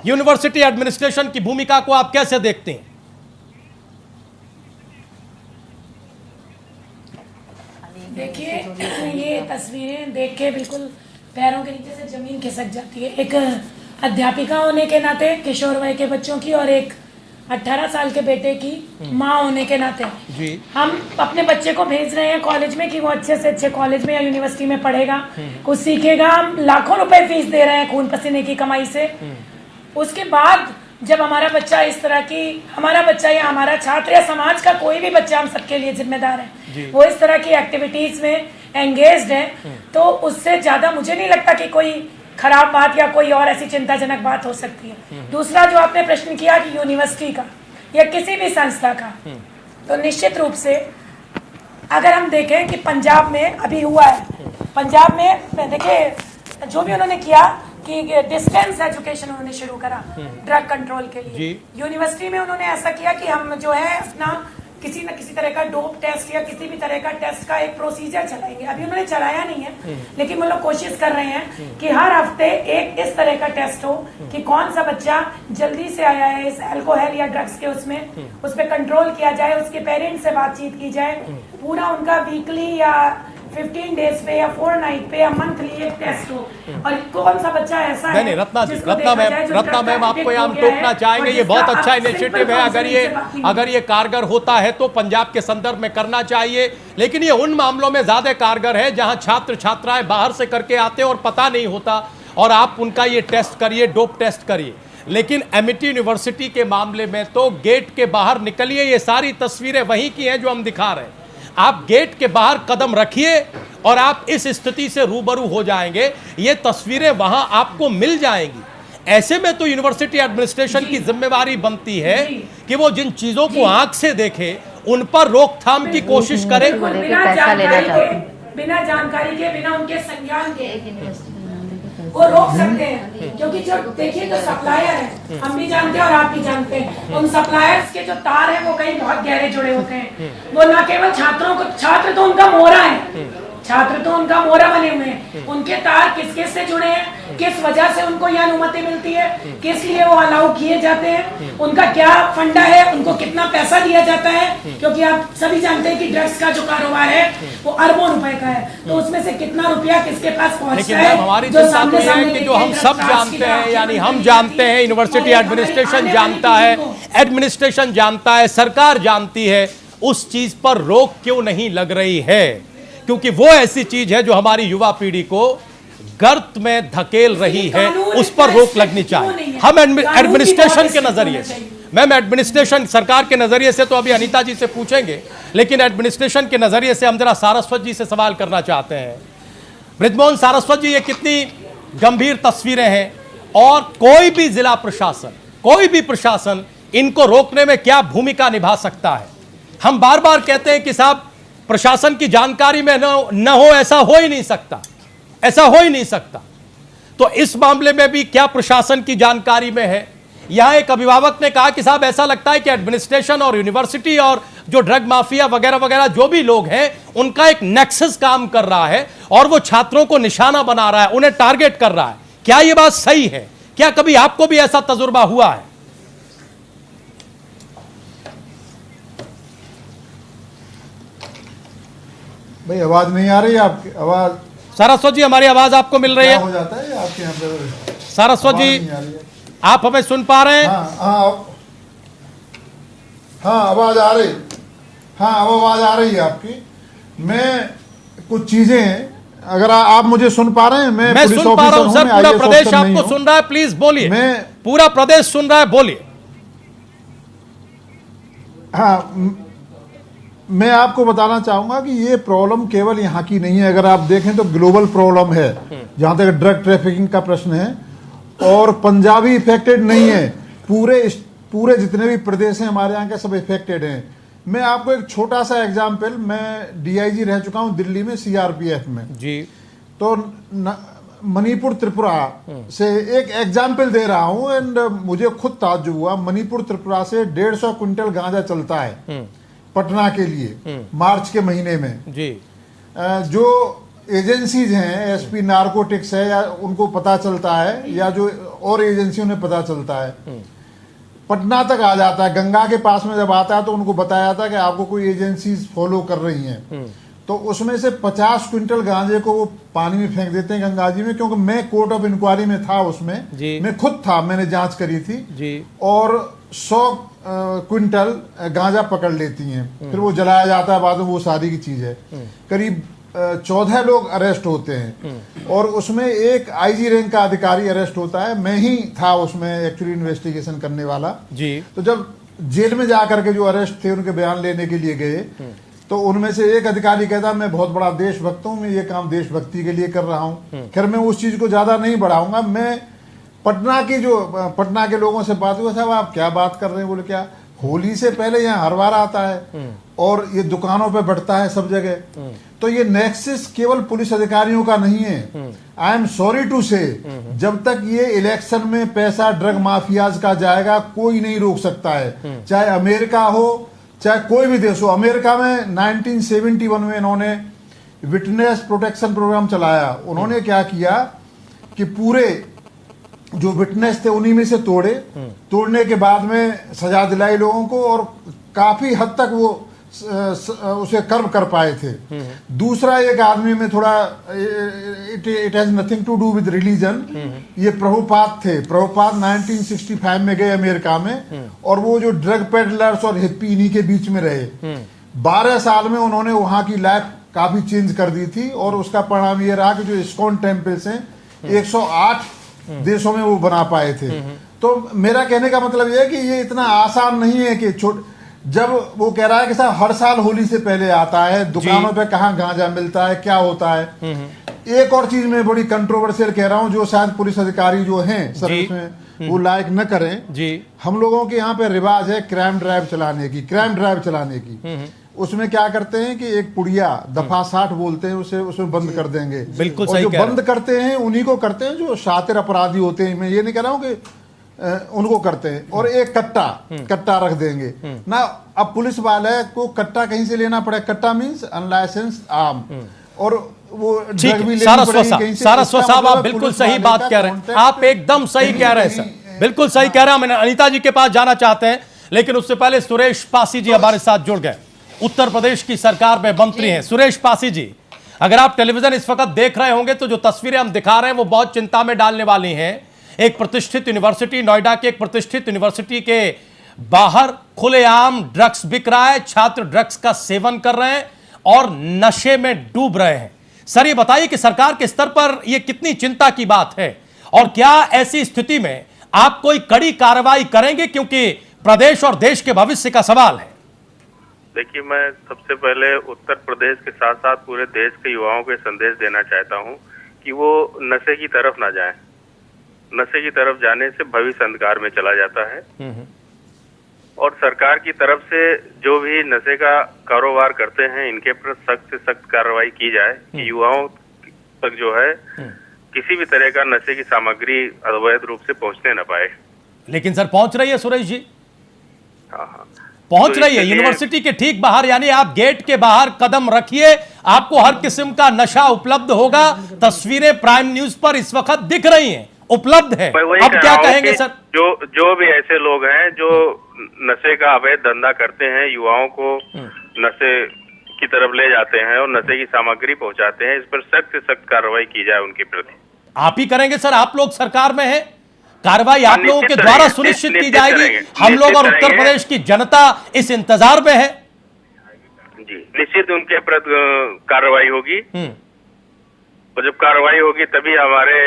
यूनिवर्सिटी एडमिनिस्ट्रेशन की भूमिका को आप कैसे देखते हैं? देखिए, ये तस्वीरें देख के बिल्कुल पैरों के नीचे से जमीन खिसक जाती है। एक अध्यापिका होने के नाते किशोर वय के बच्चों की और एक 18 साल के बेटे की माँ होने के नाते जी, हम अपने बच्चे को भेज रहे हैं कॉलेज में कि वो अच्छे से अच्छे कॉलेज में या यूनिवर्सिटी में पढ़ेगा, कुछ सीखेगा। हम लाखों रुपए फीस दे रहे हैं खून पसीने की कमाई से। उसके बाद जब हमारा बच्चा इस तरह की, हमारा बच्चा या हमारा छात्र या समाज का कोई भी बच्चा, हम सबके लिए जिम्मेदार है, वो इस तरह की एक्टिविटीज में एंगेज्ड है, तो उससे ज्यादा मुझे नहीं लगता कि कोई खराब बात या कोई और ऐसी चिंताजनक बात हो सकती है। दूसरा जो आपने प्रश्न किया कि यूनिवर्सिटी का या किसी भी संस्था का, तो निश्चित रूप से अगर हम देखें कि पंजाब में अभी हुआ है, पंजाब में देखिए जो भी उन्होंने किया कि डिस्टेंस एजुकेशन उन्होंने शुरू करा ड्रग कंट्रोल के लिए। यूनिवर्सिटी में उन्होंने ऐसा किया कि हम जो है अपना किसी न किसी तरह का डोप टेस्ट या किसी भी तरह का टेस्ट का एक प्रोसीजर चलाएंगे। अभी उन्होंने चलाया नहीं है, लेकिन वो लोग कोशिश कर रहे हैं कि हर हफ्ते एक इस तरह का टेस्ट हो कि कौन सा बच्चा जल्दी से आया है इस अल्कोहल या ड्रग्स के उसमें, उस पर कंट्रोल किया जाए, उसके पेरेंट्स से बातचीत की जाए, पूरा उनका वीकली या 15 डेज पे या फोर्टनाइट पे या मंथली एक टेस्ट हो, और कौन सा बच्चा ऐसा है। नहीं, रत्ना मैम आपको यहाँ हम टोकना चाहेंगे, ये बहुत अच्छा इनिशिएटिव है। अगर ये कारगर होता है तो पंजाब के संदर्भ में करना चाहिए, लेकिन ये उन मामलों में ज्यादा कारगर है जहां छात्र छात्राएं बाहर से करके आते हैं और पता नहीं होता, और आप उनका ये टेस्ट करिए, डोप टेस्ट करिए। लेकिन एमिटी यूनिवर्सिटी के मामले में तो गेट के बाहर निकलिए, ये सारी तस्वीरें वहीं की हैं जो हम दिखा रहे हैं। आप गेट के बाहर कदम रखिए और आप इस स्थिति से रूबरू हो जाएंगे, ये तस्वीरें वहां आपको मिल जाएंगी। ऐसे में तो यूनिवर्सिटी एडमिनिस्ट्रेशन की जिम्मेवारी बनती है कि वो जिन चीजों को आंख से देखे उन पर रोकथाम की कोशिश करे। बिना जानकारी के, बिना उनके संज्ञान के वो रोक सकते हैं, क्योंकि जो देखिए जो सप्लायर है, हम भी जानते हैं और आप भी जानते हैं, उन सप्लायर्स के जो तार हैं वो कहीं बहुत गहरे जुड़े होते हैं। वो न केवल छात्रों को, छात्र तो उनका मोहरा है, छात्र तो उनका मोहरा बने हुए हैं, उनके तार किस किस से जुड़े हैं, किस वजह से उनको यह अनुमति मिलती है, किस लिए वो अलाउ किए जाते हैं, उनका क्या फंडा है, उनको कितना पैसा दिया जाता है, क्योंकि आप सभी जानते हैं कि ड्रग्स का जो कारोबार है वो अरबों रुपए का है, तो उसमें से कितना रुपया किसके पास पहुंचता है। हमारी जो हम सब जानते हैं, यानी हम जानते हैं, यूनिवर्सिटी एडमिनिस्ट्रेशन जानता है, एडमिनिस्ट्रेशन जानता है, सरकार जानती है, उस चीज पर रोक क्यों नहीं लग रही है? क्योंकि वो ऐसी चीज है जो हमारी युवा पीढ़ी को गर्त में धकेल रही है उस पर रोक लगनी चाहिए। हम एडमिनिस्ट्रेशन के नजरिए से, मैम एडमिनिस्ट्रेशन सरकार के नजरिए से तो अभी अनीता जी से पूछेंगे, लेकिन एडमिनिस्ट्रेशन के नजरिए से हम जरा सारस्वत जी से सवाल करना चाहते हैं। बृजमोहन सारस्वत जी, ये कितनी गंभीर तस्वीरें हैं और कोई भी जिला प्रशासन, कोई भी प्रशासन इनको रोकने में क्या भूमिका निभा सकता है? हम बार बार कहते हैं कि साहब प्रशासन की जानकारी में न हो, ऐसा हो ही नहीं सकता, ऐसा हो ही नहीं सकता। तो इस मामले में भी क्या प्रशासन की जानकारी में है? यहां एक अभिभावक ने कहा कि साहब ऐसा लगता है कि एडमिनिस्ट्रेशन और यूनिवर्सिटी और जो ड्रग माफिया वगैरह वगैरह जो भी लोग हैं उनका एक नेक्सस काम कर रहा है और वो छात्रों को निशाना बना रहा है, उन्हें टारगेट कर रहा है। क्या यह बात सही है? क्या कभी आपको भी ऐसा तजुर्बा हुआ है? भाई आवाज नहीं आ रही आपकी? आवाज सारस्वत जी, हमारी आवाज आपको मिल रही है? हो जाता है आपके यहाँ पे? सारस्वत जी, आप हमें सुन पा रहे हैं? हाँ आवाज आ रही, हाँ आवाज आ रही है आपकी। मैं कुछ चीजें, अगर आप मुझे सुन पा रहे हैं? मैं सुन पा रहा हूं सर, पूरा प्रदेश आपको सुन रहा है, प्लीज बोलिए। पूरा प्रदेश सुन रहा है, बोलिए। हाँ, मैं आपको बताना चाहूंगा कि ये प्रॉब्लम केवल यहाँ की नहीं है, अगर आप देखें तो ग्लोबल प्रॉब्लम है जहां तक ड्रग ट्रैफिकिंग का प्रश्न है। और पंजाब ही इफेक्टेड नहीं है, पूरे जितने भी प्रदेश हैं हमारे यहाँ के सब इफेक्टेड हैं। मैं आपको एक छोटा सा एग्जाम्पल, मैं डीआईजी रह चुका हूँ दिल्ली में सीआरपीएफ में जी। तो मणिपुर त्रिपुरा से एक एग्जाम्पल दे रहा हूँ एंड मुझे खुद ताज्जुब हुआ। मणिपुर त्रिपुरा से 150 क्विंटल गांजा चलता है पटना के लिए मार्च के महीने में जी। जो एजेंसीज हैं, एसपी नारकोटिक्स है, या उनको पता चलता है या जो और एजेंसियों ने पता चलता है, पटना तक आ जाता है। गंगा के पास में जब आता है तो उनको बताया जाता है कि आपको कोई एजेंसीज फॉलो कर रही हैं, तो उसमें से 50 क्विंटल गांजे को वो पानी में फेंक देते हैं गंगा जी में। क्योंकि मैं कोर्ट ऑफ इंक्वायरी में था उसमें, मैं खुद था, मैंने जांच करी थी जी। और 100 क्विंटल गांजा पकड़ लेती हैं, फिर वो जलाया जाता है बाद में, वो सारी की चीज है। करीब 14 लोग अरेस्ट होते हैं और उसमें एक आईजी रैंक का अधिकारी अरेस्ट होता है। मैं ही था उसमें एक्चुअली इन्वेस्टिगेशन करने वाला जी। तो जब जेल में जाकर के जो अरेस्ट थे उनके बयान लेने के लिए गए, तो उनमें से एक अधिकारी कहता मैं बहुत बड़ा देशभक्त हूं, मैं ये काम देशभक्ति के लिए कर रहा हूं। खैर मैं उस चीज को ज्यादा नहीं बढ़ाऊंगा। मैं पटना के लोगों से बात हुआ, साहब आप क्या बात कर रहे हैं? बोले क्या, होली से पहले यहाँ हर बार आता है और ये दुकानों पे बढ़ता है सब जगह। तो ये नेक्सस केवल पुलिस अधिकारियों का नहीं है। आई एम सॉरी टू से, जब तक ये इलेक्शन में पैसा ड्रग माफियाज का जाएगा कोई नहीं रोक सकता है, चाहे अमेरिका हो चाहे कोई भी देश हो। अमेरिका में 1971 में इन्होंने विटनेस प्रोटेक्शन प्रोग्राम चलाया। उन्होंने क्या किया कि पूरे जो विटनेस थे उन्हीं में से तोड़ने के बाद में सजा दिलाई लोगों को और काफी हद तक वो उसे कर्व कर पाए थे। दूसरा, एक आदमी में थोड़ा it has nothing to do with religion, ये प्रभुपाद थे। प्रभुपाद 1965 में गए अमेरिका में और वो जो ड्रग पेडलर्स और हिप्पी इन्हीं के बीच में रहे। 12 साल में उन्होंने वहां की लाइफ काफी चेंज कर दी थी और उसका परिणाम ये रहा कि जो इस्कॉन टेम्पल्स हैं 108 देशों में वो बना पाए थे। तो मेरा कहने का मतलब यह है कि ये इतना आसान नहीं है कि जब वो कह रहा है कि साहब हर साल होली से पहले आता है, दुकानों पे कहाँ गांजा मिलता है, क्या होता है। एक और चीज में बड़ी कंट्रोवर्शियल कह रहा हूं, जो शायद पुलिस अधिकारी जो हैं सर्विस में वो लायक न करें जी। हम लोगों के यहाँ पे रिवाज है क्राइम ड्राइव चलाने की। उसमें क्या करते हैं कि एक पुड़िया दफा 60 बोलते हैं, उसे उसमें बंद कर देंगे। बिल्कुल सही। जो बंद करते हैं उन्हीं को करते हैं जो शातिर अपराधी होते हैं। मैं ये नहीं कह रहा हूँ कि उनको करते हैं। और एक कट्टा रख देंगे ना। अब पुलिस वाले को कट्टा कहीं से लेना पड़े, कट्टा मींस अनलाइसेंस्ड आर्म, और वो ड्रग भी लेनी पड़ेगी कहीं से। सारस्वत साहब आप बिल्कुल सही बात कह रहे हैं, आप एकदम सही कह रहे हैं सर, बिल्कुल सही कह रहे हैं। हम अनीता जी के पास जाना चाहते हैं, लेकिन उससे पहले सुरेश पासी जी हमारे साथ जुड़ गए, उत्तर प्रदेश की सरकार में मंत्री हैं। सुरेश पासी जी, अगर आप टेलीविजन इस वक्त देख रहे होंगे तो जो तस्वीरें हम दिखा रहे हैं वो बहुत चिंता में डालने वाली हैं। एक प्रतिष्ठित यूनिवर्सिटी, नोएडा के एक प्रतिष्ठित यूनिवर्सिटी के बाहर खुलेआम ड्रग्स बिक रहा है, छात्र ड्रग्स का सेवन कर रहे हैं और नशे में डूब रहे हैं। सर ये बताइए कि सरकार के स्तर पर यह कितनी चिंता की बात है और क्या ऐसी स्थिति में आप कोई कड़ी कार्रवाई करेंगे, क्योंकि प्रदेश और देश के भविष्य का सवाल है। देखिए, मैं सबसे पहले उत्तर प्रदेश के साथ साथ पूरे देश के युवाओं को संदेश देना चाहता हूं कि वो नशे की तरफ ना जाएं। नशे की तरफ जाने से भविष्य अंधकार में चला जाता है और सरकार की तरफ से जो भी नशे का कारोबार करते हैं इनके पर सख्त से सख्त कार्रवाई की जाए कि युवाओं तक जो है किसी भी तरह का नशे की सामग्री अवैध रूप से पहुंचने न पाए। लेकिन सर पहुंच रही है सुरेश जी? हाँ, पहुंच रही है यूनिवर्सिटी के ठीक बाहर, यानी आप गेट के बाहर कदम रखिए, आपको हर किस्म का नशा उपलब्ध होगा। तस्वीरें प्राइम न्यूज पर इस वक्त दिख रही हैं, उपलब्ध है। अब क्या कहेंगे सर? जो भी ऐसे लोग हैं जो नशे का अवैध धंधा करते हैं, युवाओं को नशे की तरफ ले जाते हैं और नशे की सामग्री पहुंचाते हैं, इस पर सख्त से सख्त कार्रवाई की जाए उनके प्रति। आप ही करेंगे सर? आप लोग सरकार में हैं, कार्रवाई आप लोगों के द्वारा सुनिश्चित की जाएगी। हम लोग और उत्तर प्रदेश की जनता इस इंतजार में है। जी, निश्चित उनके प्रति कार्रवाई होगी और जब कार्रवाई होगी तभी हमारे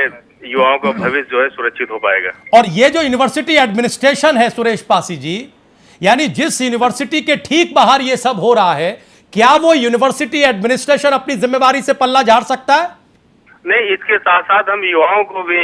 युवाओं का भविष्य जो है सुरक्षित हो पाएगा। और ये जो यूनिवर्सिटी एडमिनिस्ट्रेशन है सुरेश पासी जी, यानी जिस यूनिवर्सिटी के ठीक बाहर ये सब हो रहा है, क्या वो यूनिवर्सिटी एडमिनिस्ट्रेशन अपनी जिम्मेवारी से पल्ला झाड़ सकता है? नहीं, इसके साथ साथ हम युवाओं को भी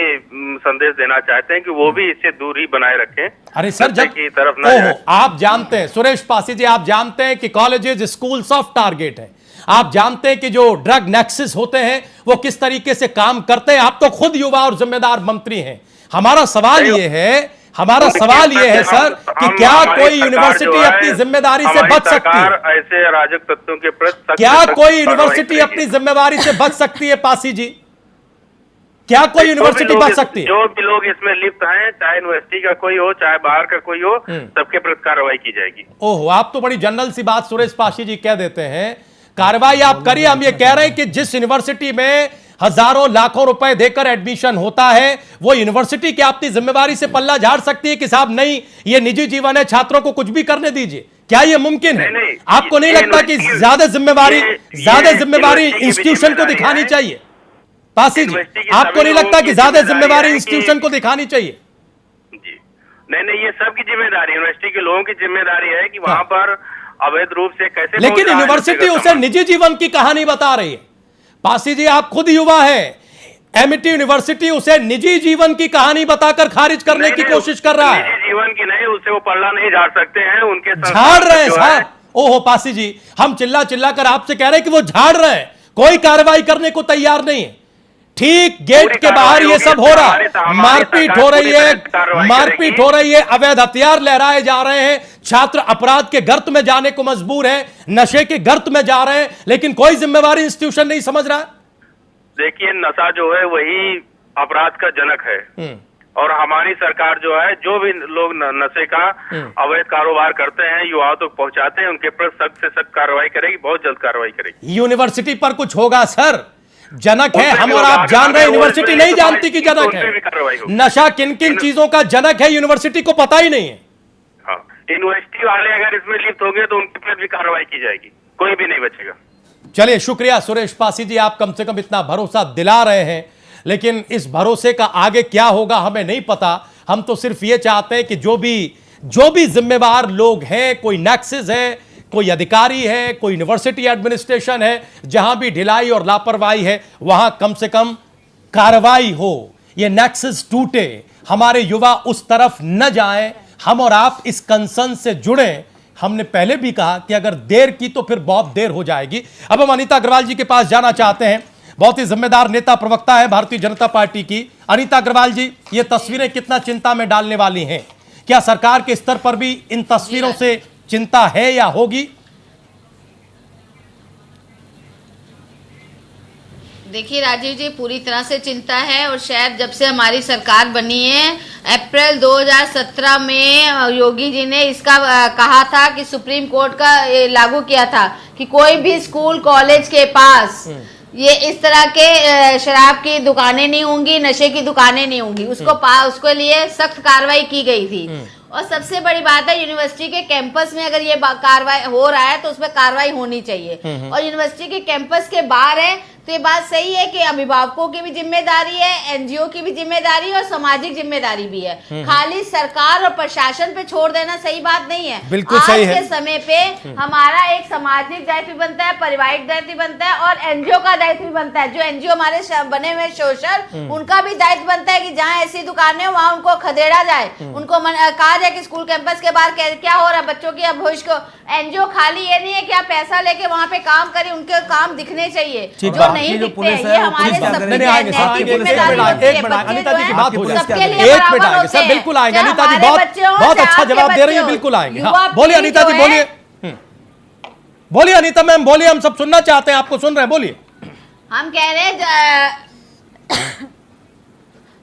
संदेश देना चाहते हैं कि वो भी इससे दूरी बनाए रखें। अरे सर, जब की तरफ ना जाए। आप जानते हैं सुरेश पासी जी, आप जानते हैं कि कॉलेजेस स्कूल सॉफ्ट टारगेट है। आप जानते हैं कि जो ड्रग नेक्सस होते हैं वो किस तरीके से काम करते हैं। आप तो खुद युवा और जिम्मेदार मंत्री हैं। हमारा सवाल ये है सर कि क्या कोई यूनिवर्सिटी अपनी जिम्मेदारी से बच सकती है? ऐसे अराजक तत्वों के प्रति क्या कोई यूनिवर्सिटी अपनी जिम्मेदारी से बच सकती है पासी जी? क्या कोई यूनिवर्सिटी बच सकती है? जो भी लोग इसमें लिप्त हैं, चाहे यूनिवर्सिटी का कोई हो चाहे बाहर का कोई हो, सबके प्रति कार्रवाई की जाएगी। ओहो, आप तो बड़ी जनरल सी बात सुरेश पासी जी कह देते हैं। कार्रवाई आप करिए। हम ये कह रहे हैं कि जिस यूनिवर्सिटी में हजारों लाखों रुपए देकर एडमिशन होता है, वो यूनिवर्सिटी की अपनी जिम्मेवारी से पल्ला झाड़ सकती है कि साहब नहीं, ये निजी जीवन है, छात्रों को कुछ भी करने दीजिए। क्या ये मुमकिन है? आपको नहीं लगता कि ज्यादा जिम्मेवारी इंस्टीट्यूशन को दिखानी चाहिए? पासी जी, आपको नहीं लगता कि ज्यादा जिम्मेवारी इंस्टीट्यूशन को दिखानी चाहिए? जी नहीं, ये सबकी जिम्मेदारी, यूनिवर्सिटी के लोगों की जिम्मेदारी है कि वहां पर अवैध रूप से कैसे। लेकिन यूनिवर्सिटी उसे निजी जीवन की कहानी बता रही है। पासी जी, आप खुद युवा हैं। एमिटी यूनिवर्सिटी उसे निजी जीवन की कहानी बताकर खारिज करने की कोशिश कर रहा है। निजी जीवन की नहीं, उससे वो पल्ला नहीं झाड़ सकते हैं। उनके झाड़ रहे हैं साहब। ओहो पासी जी, हम चिल्ला कर आपसे कह रहे हैं कि वो झाड़ रहे हैं, कोई कार्रवाई करने को तैयार नहीं है। ठीक गेट के बाहर ये सब हो रहा है, मारपीट हो रही है, अवैध हथियार लहराए जा रहे हैं, छात्र अपराध के गर्त में जाने को मजबूर है, नशे के गर्त में जा रहे हैं, लेकिन कोई जिम्मेवारी इंस्टीट्यूशन नहीं समझ रहा है। देखिए, नशा जो है वही अपराध का जनक है और हमारी सरकार जो है, जो भी लोग नशे का अवैध कारोबार करते हैं, युवाओं तक पहुंचाते हैं, उनके पर सख्त से सख्त कार्रवाई करेगी, बहुत जल्द कार्रवाई करेगी। यूनिवर्सिटी पर कुछ होगा सर, जनक है। हम और आप जान रहे हैं, यूनिवर्सिटी नहीं जानती कि जनक है। नशा किन किन चीजों का जनक है यूनिवर्सिटी को पता ही नहीं है। हाँ, यूनिवर्सिटी वाले अगर इसमें लिप्त होंगे तो उनके पर भी कार्रवाई की जाएगी, कोई भी नहीं बचेगा। चलिए, शुक्रिया सुरेश पासी जी, आप कम से कम इतना भरोसा दिला रहे हैं, लेकिन इस भरोसे का आगे क्या होगा हमें नहीं पता। हम तो सिर्फ ये चाहते हैं कि जो भी जिम्मेवार लोग हैं, कोई नेक्सस है, कोई अधिकारी है, कोई यूनिवर्सिटी एडमिनिस्ट्रेशन है, जहां भी ढिलाई और लापरवाही है वहां कम से कम कार्रवाई हो, ये नेक्सस टूटे, हमारे युवा उस तरफ न जाएं। हम और आप इस कंसर्न से जुड़ें। हमने पहले भी कहा कि अगर देर की तो फिर बहुत देर हो जाएगी। अब हम अनीता अग्रवाल जी के पास जाना चाहते हैं, बहुत ही जिम्मेदार नेता प्रवक्ता है भारतीय जनता पार्टी की। अनीता अग्रवाल जी, ये तस्वीरें कितना चिंता में डालने वाली हैं? क्या सरकार के स्तर पर भी इन तस्वीरों से चिंता है या होगी? देखिए राजीव जी, पूरी तरह से चिंता है और शायद जब से हमारी सरकार बनी है, अप्रैल 2017 में योगी जी ने इसका कहा था कि सुप्रीम कोर्ट का लागू किया था कि कोई भी स्कूल कॉलेज के पास ये इस तरह के शराब की दुकानें नहीं होंगी, नशे की दुकानें नहीं होंगी। उसके लिए सख्त कार्रवाई की गई थी और सबसे बड़ी बात है, यूनिवर्सिटी के कैंपस में अगर ये कार्रवाई हो रहा है तो उसमें कार्रवाई होनी चाहिए। और यूनिवर्सिटी के कैंपस के बाहर है तो ये बात सही है कि अभिभावकों की भी जिम्मेदारी है, एनजीओ की भी जिम्मेदारी है और सामाजिक जिम्मेदारी भी है। खाली सरकार और प्रशासन पे छोड़ देना सही बात नहीं है। बिल्कुल सही है। आज के समय पे हमारा एक सामाजिक दायित्व भी बनता है, पारिवारिक दायित्व भी बनता है और एनजीओ का दायित्व भी बनता है। जो एनजीओ हमारे बने हुए सोशल, उनका भी दायित्व बनता है कि जहाँ ऐसी दुकानें वहाँ उनको खदेड़ा जाए, उनको कहा जाए कि स्कूल कैंपस के बाहर क्या हो रहा है, बच्चों की भविष्य को। एनजीओ खाली ये नहीं है कि आप पैसा लेके वहाँ पे काम करें, उनके काम दिखने चाहिए जो नहीं दिखते हैं। ये हमारे सबकी जिम्मेदारी होती है। अनिता जी की बात हो जाए, एक मिनट आएंगे सर, बिल्कुल आएंगे। अनिता जी बहुत अच्छा जवाब दे रही है, बिल्कुल आएंगे। हाँ, बोलिए अनिता जी, बोलिए। बोलिए अनिता मैम, बोलिए, हम सब सुनना चाहते हैं, आपको सुन रहे हैं, बोलिए। हम कह रहे हैं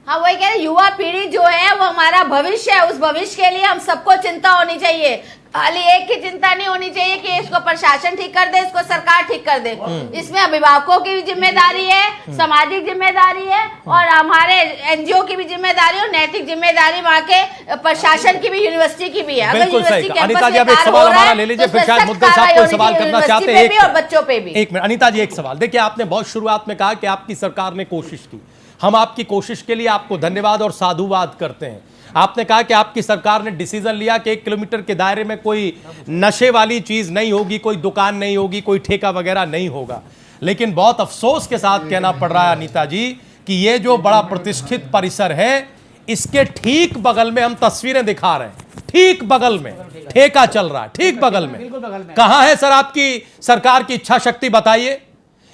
हाँ वही कह रहे, युवा पीढ़ी जो है वो हमारा भविष्य है। उस भविष्य के लिए हम सबको चिंता होनी चाहिए। खाली एक की चिंता नहीं होनी चाहिए कि इसको प्रशासन ठीक कर दे, इसको सरकार ठीक कर दे। इसमें अभिभावकों की भी जिम्मेदारी है, सामाजिक जिम्मेदारी है और हमारे एनजीओ की भी जिम्मेदारी और नैतिक जिम्मेदारी वहाँ के प्रशासन की भी, यूनिवर्सिटी की भी है। अगर यूनिवर्सिटी अनिता जी, अब एक सवाल हमारा ले लीजिए, फिर शायद मुद्दल साहब कोई सवाल करना चाहते हैं और बच्चों पे भी। एक मिनट अनिता जी, एक सवाल। देखिए, आपने बहुत शुरुआत में कहा कि आपकी सरकार ने कोशिश की, हम आपकी कोशिश के लिए आपको धन्यवाद और साधुवाद करते हैं। आपने कहा कि आपकी सरकार ने डिसीजन लिया कि 1 किलोमीटर के दायरे में कोई नशे वाली चीज नहीं होगी, कोई दुकान नहीं होगी, कोई ठेका वगैरह नहीं होगा। लेकिन बहुत अफसोस के साथ कहना पड़ रहा है अनिता जी कि ये जो बड़ा प्रतिष्ठित परिसर है, इसके ठीक बगल में हम तस्वीरें दिखा रहे हैं, ठीक बगल में ठेका चल रहा है, ठीक बगल में। कहां है सर आपकी सरकार की इच्छा शक्ति, बताइए।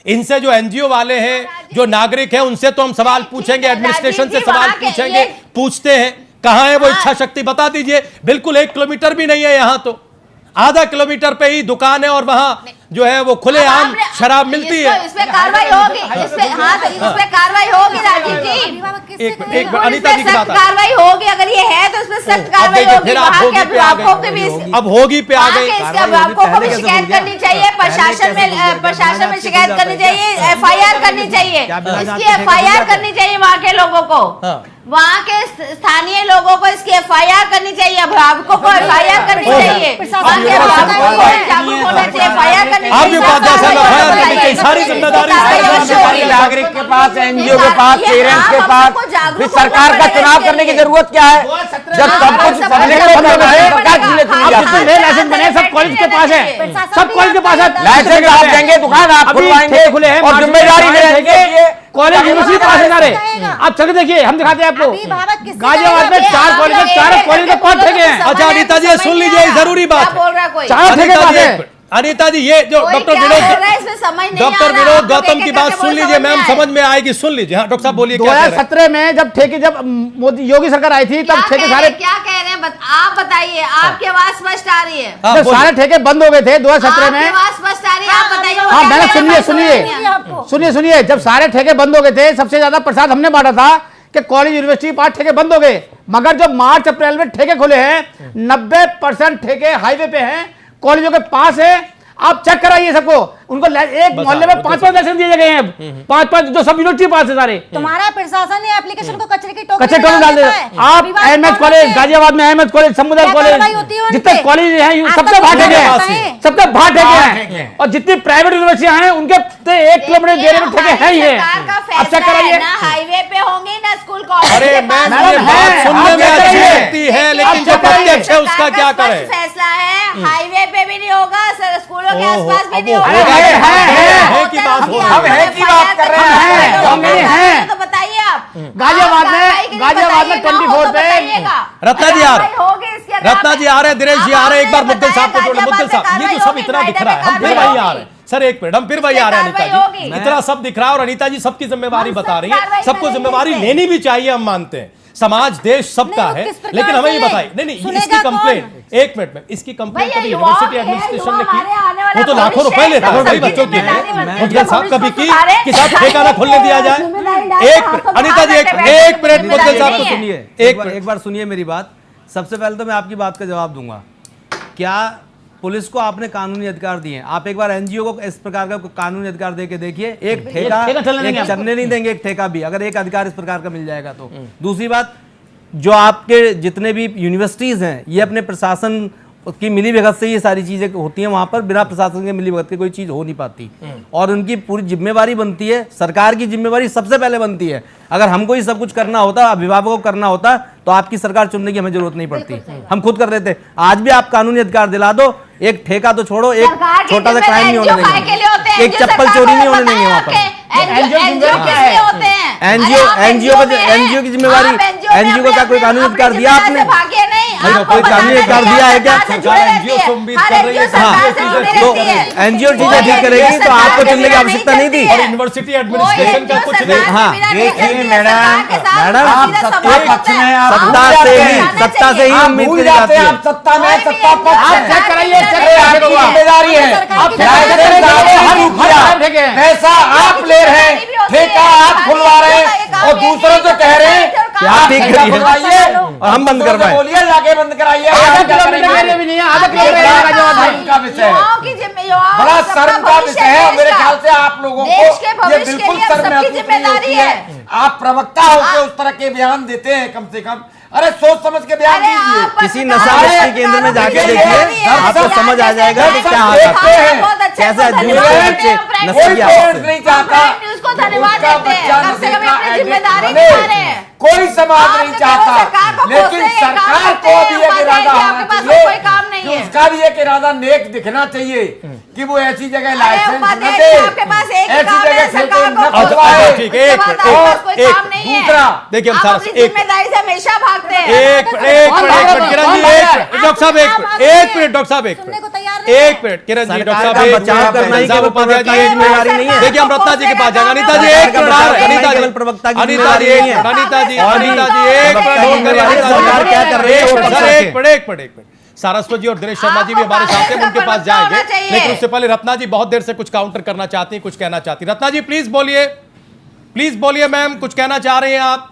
इनसे जो एनजीओ वाले हैं, जो नागरिक हैं, उनसे तो हम सवाल पूछेंगे, एडमिनिस्ट्रेशन से सवाल पूछेंगे, पूछते हैं कहां है वो इच्छा शक्ति, बता दीजिए। बिल्कुल 1 किलोमीटर भी नहीं है, यहां तो आधा किलोमीटर पे ही दुकान है और वहां जो है वो खुलेआम शराब मिलती है। इस पे कार्रवाई होगी, इस पे कार्रवाई होगी राजीव जी। एक अनिता जी की बात, कार्रवाई होगी, अगर ये है तो उसमें सख्त कार्रवाई होगी। वहाँ के अभिभावकों के भी, अब होगी पे आ गई, इसके अभिभावकों को भी शिकायत करनी चाहिए, प्रशासन में शिकायत करनी चाहिए, एफआईआर करनी चाहिए, इसकी एफआईआर करनी चाहिए वहाँ के लोगों को, वहाँ के स्थानीय लोगों को इसकी एफआईआर करनी चाहिए, अभिभावकों को एफआईआर करनी चाहिए, वहाँ के अभिभावकों को जागरूक होना चाहिए, एफआईआर करनी चाहिए। सारी जिम्मेदारी नागरिक के पास, एनजीओ के पास, पेरेंट्स के पास, फिर सरकार का चुनाव करने की जरूरत क्या है जब सब कुछ पब्लिक को करना है? लाइसेंस बने सब कॉलेज के पास है, सब कॉलेज के पास है। लाइसेंस आप देंगे, दुकान आप खुलवाएंगे और जिम्मेदारी लेंगे, कॉलेज यूनिवर्सिटी पास है सारे। आप चल देखिए, हम दिखाते हैं आपको, गाजियाबाद में 4 कॉलेज, 4 कॉलेज में 5 ठेके हैं। अच्छा अनिता जी सुन लीजिए, जरूरी बात, 4 ठेके पास है। अनिता जी, ये जो डॉक्टर विनोद गौतम की बात सुन लीजिए, मैम समझ में आएगी, सुन लीजिए। हाँ डॉक्टर साहब बोलिए। 2017 में जब ठेके, जब मोदी योगी सरकार आई थी, तब ठेके सारे, क्या कह रहे हैं आप बताइए, आपकी आवाज स्पष्ट आ रही है। जब सारे ठेके बंद हो गए थे 2017 में, आवाज स्पष्ट आ रही है, आप बताइए। हाँ मैडम सुनिए, जब सारे ठेके बंद हो गए थे, सबसे ज्यादा प्रसाद हमने बांटा था कि कॉलेज यूनिवर्सिटी 5 ठेके बंद हो गए। मगर जब मार्च अप्रैल में ठेके खुले हैं, 90% ठेके हाईवे पे हैं, कॉलेजों के पास है। आप चेक कराइए सबको, उनको एक मोहल्ले में 5-5 लाइसेंस दिए गए हैं, 5-5 जो सब यूनिवर्सिटी पास है सारे। तुम्हारा प्रशासन ने एप्लीकेशन को कचरे की टोकरी में डाल देता है। आप अहमद कॉलेज, गाजियाबाद में अहमद कॉलेज, समुदाय कॉलेज, जितने कॉलेज हैं सबके बाहर ठेके हैं, सबके बाहर ठेके हैं। और जितनी प्राइवेट यूनिवर्सिटियां हैं उनके 1 किलोमीटर देने में ठेके हैं ही है। आप चेक कराइए, ना हाईवे पे होंगे ना स्कूल कॉलेज। अरे मैम ये बात सुनने में अच्छी लगती है, लेकिन जो प्रत्यक्ष है उसका क्या करें? फैसला है, हाईवे पे भी नहीं होगा, स्कूलों के आसपास भी नहीं होगा। है की बात हो, हम है की बात कर रहे हैं, तो बताइए आप। गाजियाबाद में 24 पे रत्ना जी आ रहे हैं, रत्ना जी आ रहे हैं, दिनेश जी आ रहे हैं, एक बार मुद्दल साहब को जोड़े। मुद्दल साहब, ये जो सब इतना दिख रहा है, हम फिर वही आ रहे हैं सर, एक मिनट, हम फिर वही आ रहे हैं। अनिता जी इतना सब दिख रहा है और अनिता जी सबकी जिम्मेवारी बता रही है, सबको जिम्मेवारी लेनी भी चाहिए, हम मानते हैं, समाज देश सबका है। लेकिन हमें ये बताइए, नहीं इसकी कंप्लेंट, एक मिनट में, इसकी कंप्लेंट कभी यूनिवर्सिटी एडमिनिस्ट्रेशन ने की? वो तो लाखों रुपए लेता है भाई बच्चों के लिए। मुद्दल साहब कभी की कि साहब ठेका ना खोलने दिया जाए? एक अनिता जी एक मिनट, मुद्दल साहब को सुनिए, एक बार सुनिए मेरी बात। सबसे पहले तो मैं आपकी बात का जवाब दूंगा। क्या पुलिस को आपने कानूनी अधिकार दिए हैं? आप एक बार एनजीओ को इस प्रकार का कानूनी अधिकार देके देखिए, एक ठेका चलने नहीं देंगे, एक ठेका भी, अगर एक अधिकार इस प्रकार का मिल जाएगा तो। दूसरी बात, जो आपके जितने भी यूनिवर्सिटीज़ हैं ये अपने प्रशासन की मिलीभगत से ये सारी चीज़ें होती हैं। वहाँ पर बिना प्रशासन के मिलीभगत के कोई चीज़ हो नहीं पाती और उनकी पूरी जिम्मेवारी बनती है, सरकार की जिम्मेवारी सबसे पहले बनती है। अगर हमको ही सब कुछ करना होता, अभिभावकों को करना होता, तो आपकी सरकार चुनने की हमें जरूरत नहीं पड़ती, हम खुद कर देते। आज भी आप कानूनी अधिकार दिला दो, एक ठेका तो छोड़ो, एक छोटा सा क्राइम नहीं होने देंगे, एक चप्पल चोरी नहीं होने देंगे वहाँ पर। एनजीओ की जिम्मेवारी, एनजीओ को क्या कोई कानूनी अधिकार दिया आपने? कोई कानूनी अधिकार दिया है क्या? तो एनजीओ चीजें ठीक करेगी तो आपको चुनने की आवश्यकता नहीं थी। और यूनिवर्सिटी एडमिनिस्ट्रेशन का कुछ नहीं। हाँ देखिए मैडम, आप सत्ता पक्ष में, सत्ता से ही उम्मीद की जाती है। आप सत्ता में, सत्ता पक्ष आप चेक कराइए, आपकी जिम्मेदारी है। पैसा आप ले रहे हैं, ठेका आप खुलवा रहे हैं और दूसरों से कह रहे हैं आप ठीक करवाइए और हम बंद करवाएं। बोलिए जाके बंद कराइए। बड़ा शर्म का विषय है मेरे ख्याल से आप लोगों को, ये बिल्कुल शर्म होती है। आप प्रवक्ता होकर उस तरह के बयान देते हैं, कम से कम अरे सोच समझ के बयान दीजिए। किसी नशा मुक्ति केंद्र में जाके देखिए, आपको समझ आ जाएगा कि क्या हालत है, कैसे बच्चे नशे की आदत नहीं चाहता, उसका बच्चा नशे का एडिक्ट, कोई समाज नहीं चाहता, लेकिन सरकार को भी एक इरादा होना चाहिए कि उसका भी एक इरादा नेक दिखना चाहिए कि वो ऐसी जगह लाइसेंस न दे, ऐसी जगह ठेके न खुलवाए। ठीक है, दूसरा देखिए हम सारा जिम्मेदारी से हमेशा भागते हैं। एक मिनट किरण जी, डॉक्टर साहब एक मिनट, डॉक्टर साहब एक मिनट किरण जी, डॉक्टर साहब बचाव करना ही केवल प्रवक्ता की जिम्मेदारी नहीं है। देखिए हम रत्ना जी के पास जाएंगे। अनिता जी एक मिनट, अनिता जी प्रवक्ता की अनिता जी एक मिनट, अनिता जी एक मिनट, सरकार क्या कर रही है? एक मिनट सारस्वत जी और दिनेश शर्मा जी भी हमारे साथ हैं, उनके पास जाएंगे, लेकिन उससे पहले रत्ना जी बहुत देर से कुछ काउंटर करना चाहती हैं, कुछ कहना चाहती हैं। रत्ना जी प्लीज बोलिए मैम, कुछ कहना चाह रही हैं आप?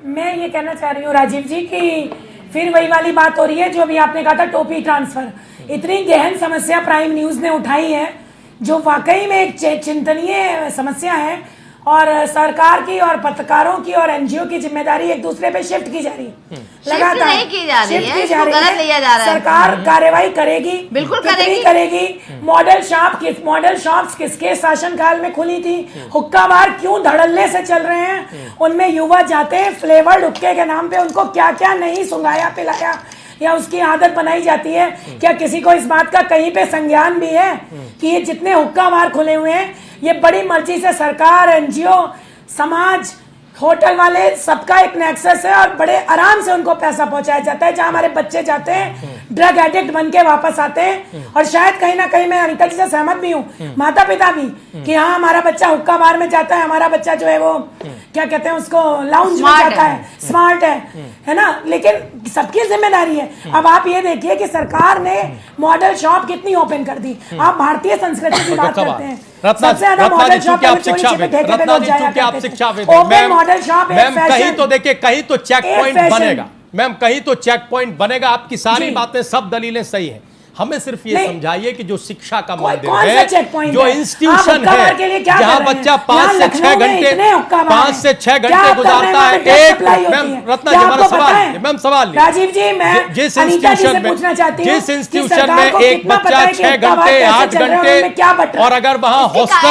मैं ये कहना चाह रही हूँ राजीव जी कि फिर वही वाली बात हो रही है जो अभी आपने कहा था टोपी ट्रांसफर। इतनी गहन समस्या प्राइम न्यूज ने उठाई है जो वाकई में एक चिंतनीय समस्या है और सरकार की और पत्रकारों की और एनजीओ की जिम्मेदारी एक दूसरे पे शिफ्ट की जा रही है, लगातार नहीं की जा रही है, इसको गलत लिया जा रहा है। सरकार कार्रवाई करेगी, बिल्कुल करेगी। मॉडल शॉप्स किसके शासनकाल में खुली थी? हुक्का बार क्यों धड़ल्ले से चल रहे हैं? उनमें युवा जाते हैं, फ्लेवर्ड हुक्के के नाम पे उनको क्या क्या नहीं सुंघाया पिलाया या उसकी आदत बनाई जाती है। क्या किसी को इस बात का कहीं पे संज्ञान भी है कि ये जितने हुक्का बार खुले हुए हैं ये बड़ी मर्जी से सरकार, एनजीओ, समाज, होटल वाले सबका एक नेक्सस है और बड़े आराम से उनको पैसा पहुंचाया जाता है। जहां हमारे बच्चे जाते हैं ड्रग एडिक्ट बन के वापस आते हैं और शायद कहीं ना कहीं मैं अनिता जी से सहमत भी हूँ, माता पिता भी, कि हाँ हमारा बच्चा हुक्का बार में जाता है, हमारा बच्चा जो है वो क्या कहते हैं उसको लाउंज में जाता है, स्मार्ट है ना, लेकिन सबकी जिम्मेदारी है। अब आप ये देखिए कि सरकार ने मॉडल शॉप कितनी ओपन कर दी। आप भारतीय संस्कृति की बात करते हैं, सबसे ज्यादा मॉडल शॉप आप शिक्षाविद मैम, कहीं तो देखिए, कहीं तो चेक पॉइंट बनेगा मैम, कहीं तो चेक पॉइंट बनेगा। आपकी सारी बातें, सब दलीलें सही हैं, हमें सिर्फ ये समझाइए कि जो शिक्षा का मंदिर है, जो इंस्टीट्यूशन है, जहां बच्चा 5 से 6 घंटे गुजारता है। एक मैम रत्ना जी हमारा सवाल है, मैम सवाल राजीव जी, मैं जिस इंस्टीट्यूशन में एक बच्चा 6 घंटे 8 घंटे, और अगर वहाँ हॉस्टल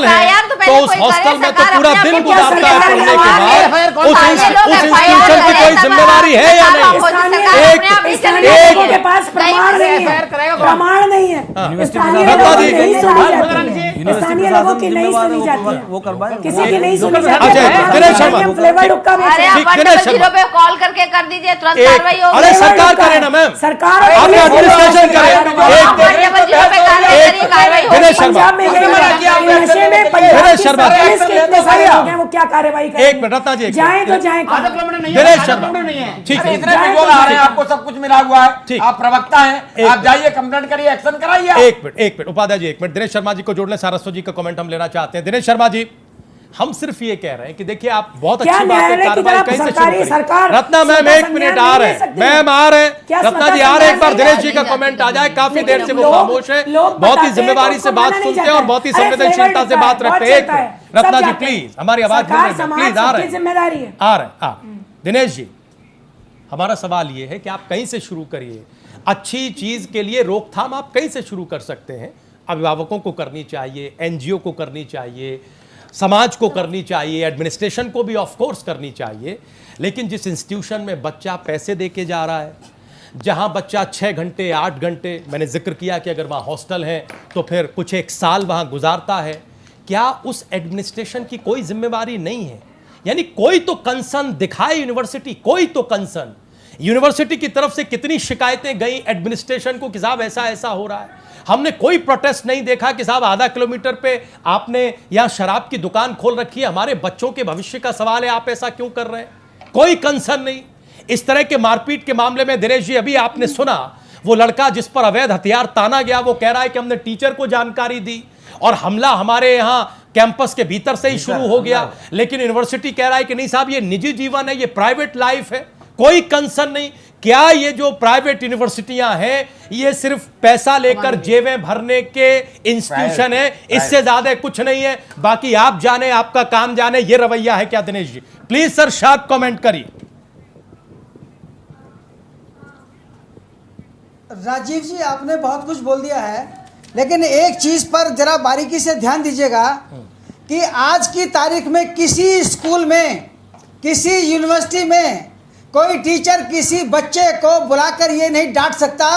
है, तो उस हॉस्टल में तो पूरा दिन गुजारता है पढ़ने के बाद, उस इंस्टीट्यूशन की कोई जिम्मेदारी है या नहीं? के पास प्रमाण नहीं है, स्थानीय लोगों की नहीं सुनी जाती है, वो किसी की नहीं सुनी जाती है। कॉल करके कर दीजिए, तुरंत कार्रवाई होगी। अरे सरकार करे ना मैम, सरकार एडमिनिस्ट्रेशन करे। वो क्या कार्रवाई करें? एक मिनट रत्ना जी, जाए तो जाए, दिनेश शर्मा ठीक है, इतने विजुअल आ रहे हैं, आपको सब कुछ मिला हुआ है, आप प्रवक्ता हैं, आप जाइए कंप्लेंट करिए, एक्शन कराइए। एक मिनट उपाध्याय जी, एक मिनट दिनेश शर्मा जी को जोड़ लें, सारस्वत जी का कमेंट हम लेना चाहते हैं। दिनेश शर्मा जी, हम सिर्फ ये कह रहे हैं कि देखिए आप बहुत अच्छी बात है, कार्रवाई कहीं से शुरू करें। रत्ना मैम 1 मिनट आ रहे हैं, मैम आ रहे हैं, रत्ना जी आ रहे हैं, एक बार दिनेश जी का कमेंट आ जाए। काफी देर से वो खामोश है, बहुत ही जिम्मेदारी से बात सुनते हैं और बहुत ही संवेदनशीलता से बात रखते हैं। रत्ना जी प्लीज, हमारी आवाज प्लीज आ रहे जिम्मेदारी है, आ रहे। दिनेश जी, हमारा सवाल ये है कि आप कहीं से शुरू करिए। अच्छी चीज के लिए रोकथाम आप कहीं से शुरू कर सकते हैं? अभिभावकों को करनी चाहिए, एनजीओ को करनी चाहिए, समाज को करनी चाहिए, एडमिनिस्ट्रेशन को भी ऑफ कोर्स करनी चाहिए। लेकिन जिस इंस्टीट्यूशन में बच्चा पैसे दे के जा रहा है, जहां बच्चा 6 घंटे 8 घंटे, मैंने जिक्र किया कि अगर वहां हॉस्टल है तो फिर कुछ 1 साल वहां गुजारता है, क्या उस एडमिनिस्ट्रेशन की कोई जिम्मेवारी नहीं है? यानी कोई तो कंसर्न दिखाए यूनिवर्सिटी, कोई तो कंसर्न। यूनिवर्सिटी की तरफ से कितनी शिकायतें गई एडमिनिस्ट्रेशन को कि साहब ऐसा ऐसा हो रहा है। हमने कोई प्रोटेस्ट नहीं देखा कि साहब आधा किलोमीटर पे आपने यहां शराब की दुकान खोल रखी है, हमारे बच्चों के भविष्य का सवाल है, आप ऐसा क्यों कर रहे हैं? कोई कंसर्न नहीं। इस तरह के मारपीट के मामले में दिनेश जी, अभी आपने सुना वो लड़का जिस पर अवैध हथियार ताना गया, वो कह रहा है कि हमने टीचर को जानकारी दी और हमला हमारे यहां कैंपस के भीतर से ही शुरू हो गया। लेकिन यूनिवर्सिटी कह रहा है कि नहीं साहब, ये निजी जीवन है, ये प्राइवेट लाइफ है, कोई कंसर्न नहीं। क्या ये जो प्राइवेट यूनिवर्सिटियां हैं ये सिर्फ पैसा लेकर जेबें भरने के इंस्टीट्यूशन है? इससे ज्यादा कुछ नहीं है। बाकी आप जाने, आपका काम जाने, ये रवैया है क्या Dinesh ji? Please sir sharp comment करिए। राजीव जी, आपने बहुत कुछ बोल दिया है, लेकिन एक चीज पर जरा बारीकी से ध्यान दीजिएगा कि आज की तारीख में किसी स्कूल में, किसी यूनिवर्सिटी में कोई टीचर किसी बच्चे को बुलाकर ये नहीं डांट सकता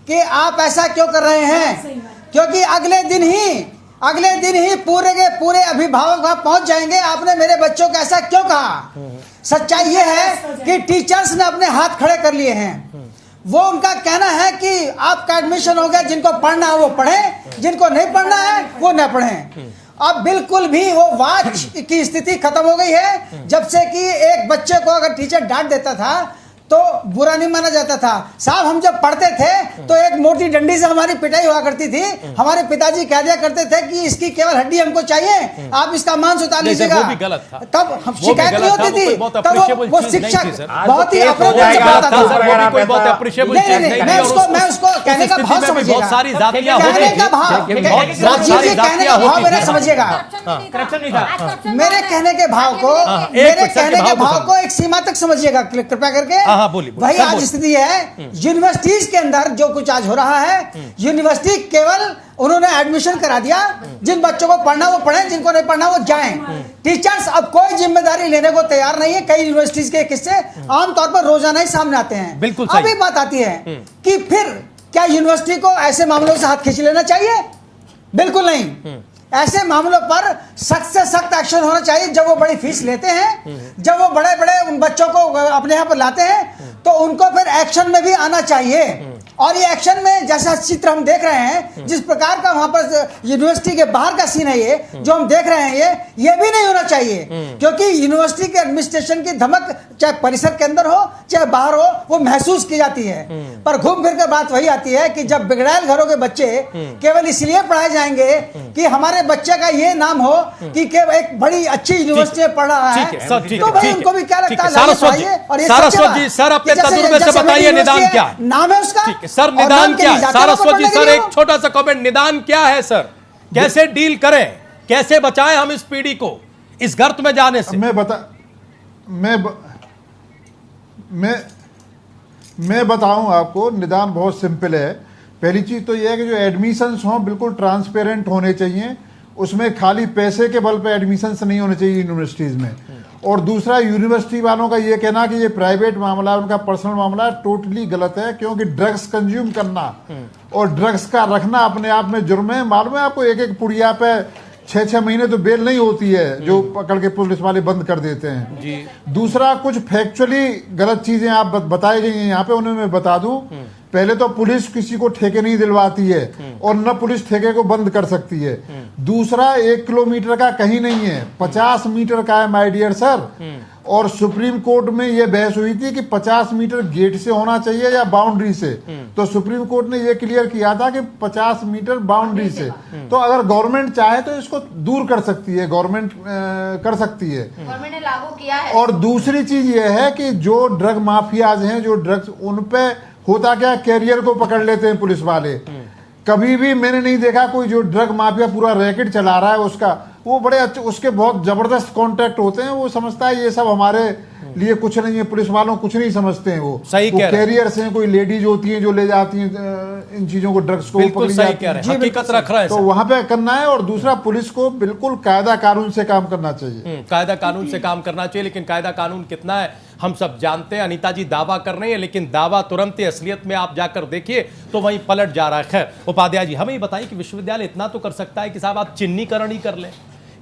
कि आप ऐसा क्यों कर रहे हैं, क्योंकि अगले दिन ही पूरे के पूरे अभिभावक वहां पहुंच जाएंगे, आपने मेरे बच्चों को ऐसा क्यों कहा। सच्चाई ये है कि टीचर्स ने अपने हाथ खड़े कर लिए हैं। वो उनका कहना है कि आपका एडमिशन हो गया, जिनको पढ़ना है वो पढ़ें, जिनको नहीं पढ़ना है वो न पढ़ें। अब बिल्कुल भी वो वाच की स्थिति खत्म हो गई है। जब से कि एक बच्चे को अगर टीचर डांट देता था तो बुरा नहीं माना जाता था। साहब, हम जब पढ़ते थे तो एक मोटी डंडी से हमारी पिटाई हुआ करती थी। हमारे पिताजी कह दिया करते थे कि इसकी केवल हड्डी हमको चाहिए, आप इसका मांस उतार लीजिएगा। तब हम शिकायत नहीं होती थी, तब वो शिक्षक बहुत ही मैं उसको कहने का भाव समझिएगा, कहने का भाव मेरा समझिएगा, मेरे कहने के भाव को एक सीमा तक समझिएगा कृपया करके। वही आज स्थिति है यूनिवर्सिटीज के अंदर। जो कुछ आज हो रहा है, यूनिवर्सिटी केवल उन्होंने एडमिशन करा दिया, जिन बच्चों को पढ़ना वो पढ़ें, जिनको नहीं पढ़ना वो जाएं। टीचर्स अब कोई जिम्मेदारी लेने को तैयार नहीं है। कई यूनिवर्सिटीज के किस्से आमतौर पर रोजाना ही सामने आते हैं। बिल्कुल अभी बात आती है कि फिर क्या यूनिवर्सिटी को ऐसे मामलों से हाथ खींच लेना चाहिए? बिल्कुल नहीं। ऐसे मामलों पर सख्त से सख्त एक्शन होना चाहिए। जब वो बड़ी फीस लेते हैं, जब वो बड़े बड़े उन बच्चों को अपने यहाँ पर लाते हैं, तो उनको फिर एक्शन में भी आना चाहिए। और ये एक्शन में जैसा चित्र हम देख रहे हैं, जिस प्रकार का वहां पर यूनिवर्सिटी के बाहर का सीन है, ये जो हम देख रहे हैं, ये भी नहीं होना चाहिए। क्योंकि यूनिवर्सिटी के एडमिनिस्ट्रेशन की धमक चाहे परिसर के अंदर हो चाहे बाहर हो, वो महसूस की जाती है। पर घूम फिर कर बात वही आती है कि जब बिगड़ैल घरों के बच्चे केवल इसलिए पढ़ाए जाएंगे कि हमारे बच्चे का ये नाम हो कि एक बड़ी अच्छी यूनिवर्सिटी में पढ़ रहा है, तो भाई उनको भी क्या लगता है। सारस्वत जी, सर अपने तजुर्बे से बताइए निदान क्या नाम है उसका सर? निदान क्या? सारस्वत जी सर, एक छोटा सा कमेंट, निदान क्या है सर? कैसे डील करें, कैसे बचाएं हम इस पीढ़ी को इस गर्त में जाने से? मैं बताऊं आपको, निदान बहुत सिंपल है। पहली चीज तो यह है कि जो एडमिशंस हों बिल्कुल ट्रांसपेरेंट होने चाहिए, उसमें खाली पैसे के बल पे एडमिशंस नहीं होने चाहिए यूनिवर्सिटीज में। और दूसरा, यूनिवर्सिटी वालों का ये कहना कि ये प्राइवेट मामला है, उनका पर्सनल मामला है, टोटली गलत है। क्योंकि ड्रग्स कंज्यूम करना और ड्रग्स का रखना अपने आप में जुर्म है। मालूम है आपको, एक पुड़िया पे 6-6 महीने तो बेल नहीं होती है, जो पकड़ के पुलिस वाले बंद कर देते हैं जी। दूसरा, कुछ फैक्चुअली गलत चीजें आप बताई गई हैं यहाँ पे, उन्हें मैं बता दूं। पहले तो पुलिस किसी को ठेके नहीं दिलवाती है और न पुलिस ठेके को बंद कर सकती है। दूसरा, 1 किलोमीटर का कहीं नहीं है, 50 मीटर का है माय डियर सर। और सुप्रीम कोर्ट में यह बहस हुई थी कि 50 मीटर गेट से होना चाहिए या बाउंड्री से, तो सुप्रीम कोर्ट ने यह क्लियर किया था कि 50 मीटर बाउंड्री से। तो अगर गवर्नमेंट चाहे तो इसको दूर कर सकती है, गवर्नमेंट कर सकती है, गवर्नमेंट ने लागू किया है। और दूसरी चीज यह है कि जो ड्रग माफियाज हैं, जो ड्रग्स, उन पे होता क्या, कैरियर को पकड़ लेते हैं पुलिस वाले। कभी भी मैंने नहीं देखा कोई जो ड्रग माफिया पूरा रैकेट चला रहा है वो बड़े अच्छे, उसके बहुत जबरदस्त कांटेक्ट होते हैं, वो समझता है ये सब हमारे लिए कुछ नहीं है, पुलिस वालों कुछ नहीं समझते हैं। वो सही कह रहे हैं। कैरियर्स हैं, कोई लेडीज होती हैं जो ले जाती हैं इन चीजों को, ड्रग्स को, बिल्कुल सही कह रहे हैं, हकीकत रख रहे हैं। तो वहां पे करना है, और दूसरा पुलिस को बिल्कुल कायदा कानून से काम करना चाहिए। कायदा कानून से काम करना चाहिए, लेकिन कायदा कानून कितना है हम सब जानते हैं। अनीता जी दावा कर रही है, लेकिन दावा तुरंत ही असलियत में आप जाकर देखिए तो वहीं पलट जा रहा है। खैर उपाध्याय जी, हमें ये बताइए कि विश्वविद्यालय इतना तो कर सकता है कि साहब आप चिन्हीकरण ही कर लें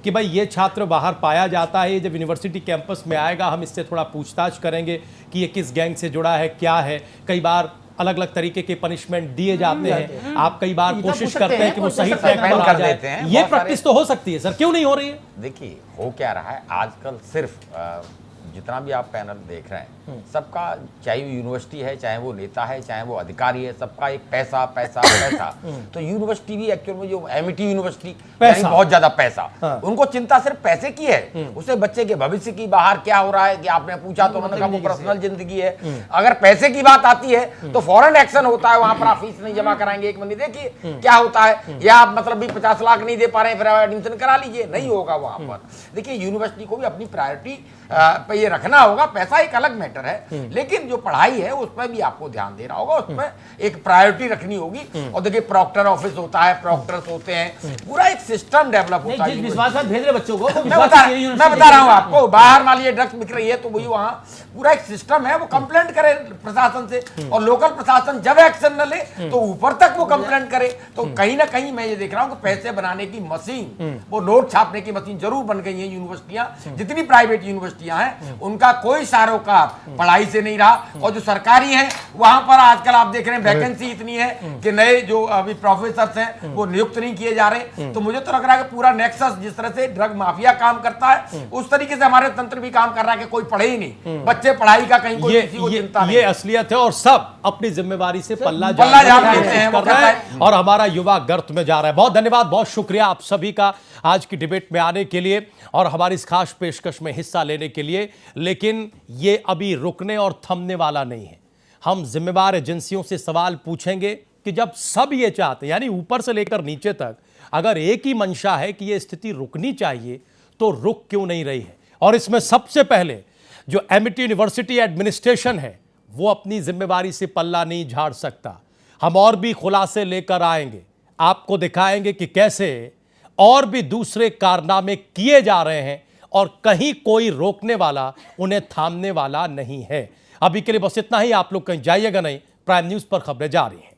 कि भाई ये छात्र बाहर पाया जाता है, जब यूनिवर्सिटी कैंपस में आएगा हम इससे थोड़ा पूछताछ करेंगे कि ये किस गैंग से जुड़ा है, क्या है। कई बार अलग अलग तरीके के पनिशमेंट दिए जाते हैं, आप कई बार कोशिश करते हैं कि वो सही ट्रैक पर आ जाए। ये प्रैक्टिस तो हो सकती है सर, क्यों नहीं हो रही है? देखिए हो क्या रहा है आजकल, सिर्फ जितना भी आप पैनल देख रहे हैं सबका, चाहे वो यूनिवर्सिटी है, चाहे वो नेता है, चाहे वो अधिकारी है, सबका एक पैसा पैसा पैसा। तो यूनिवर्सिटी भी एक्चुअल में जो एमिटी यूनिवर्सिटी बहुत ज्यादा पैसा, उनको चिंता सिर्फ पैसे की है, उससे बच्चे के भविष्य की बाहर क्या हो रहा है कि आपने पूछा तो उन्होंने कहा वो पर्सनल जिंदगी है। अगर पैसे की बात आती है तो फौरन एक्शन होता है, वहां पर आप फीस नहीं जमा कराएंगे, एक महीने देखिए क्या होता है, या आप मतलब भी 50 लाख नहीं दे पा रहे हैं फिर एडमिशन करा लीजिए, नहीं होगा वहां पर। देखिए यूनिवर्सिटी को भी अपनी प्रायोरिटी पे ये रखना होगा, पैसा एक अलग मैटर है, लेकिन जो पढ़ाई है उस पर भी आपको ध्यान देना होगा, उस पर एक प्रायोरिटी रखनी होगी। और देखिए प्रॉक्टर ऑफिस होता है, प्रॉक्टर्स होते हैं, पूरा एक सिस्टम डेवलप होता है। विश्वास भेज रहे बच्चों को, मैं बता रहा हूँ आपको, बाहर मान लीजिए ड्रग्स बिक रही है तो वही वहाँ पूरा एक सिस्टम है, वो कंप्लेंट करे प्रशासन से, और लोकल प्रशासन जब एक्शन न ले तो ऊपर तक वो कंप्लेंट करे। तो कहीं ना कहीं मैं ये देख रहा हूँ कि पैसे बनाने की मशीन, वो नोट छापने की मशीन जरूर बन गई है यूनिवर्सिटियां, जितनी प्राइवेट यूनिवर्सिटियां हैं उनका कोई सारोकार पढ़ाई से नहीं रहा, और जो सरकारी हैं वहां पर आजकल आप देख रहे हैं वैकेंसी इतनी है कि नए जो अभी प्रोफेसर हैं वो नियुक्त नहीं किए जा रहे। तो मुझे तो लग रहा है कि पूरा नेक्सस जिस तरह से ड्रग माफिया काम करता है उस तरीके से हमारे तंत्र भी काम कर रहा है कि कोई पढ़े ही नहीं, बच्चे पढ़ाई का कहीं कोई किसी को चिंता नहीं। ये असलियत है, और सब अपनी जिम्मेवारी से पल्ला झाड़ लेते हैं कर रहा है, और हमारा युवा गर्त में जा रहा है। बहुत धन्यवाद, बहुत शुक्रिया आप सभी का आज की डिबेट में आने के लिए और हमारी इस खास पेशकश में हिस्सा लेने के लिए। लेकिन ये अभी रुकने और थमने वाला नहीं है। हम जिम्मेवार एजेंसियों से सवाल पूछेंगे कि जब सब ये चाहते हैं, यानी ऊपर से लेकर नीचे तक, अगर एक ही मंशा है कि ये स्थिति रुकनी चाहिए तो रुक क्यों नहीं रही है। और इसमें सबसे पहले जो एमिटी यूनिवर्सिटी एडमिनिस्ट्रेशन है वो अपनी जिम्मेवारी से पल्ला नहीं झाड़ सकता। हम और भी खुलासे लेकर आएंगे, आपको दिखाएंगे कि कैसे और भी दूसरे कारनामे किए जा रहे हैं और कहीं कोई रोकने वाला, उन्हें थामने वाला नहीं है। अभी के लिए बस इतना ही, आप लोग कहीं जाइएगा नहीं, प्राइम न्यूज पर खबरें जारी हैं।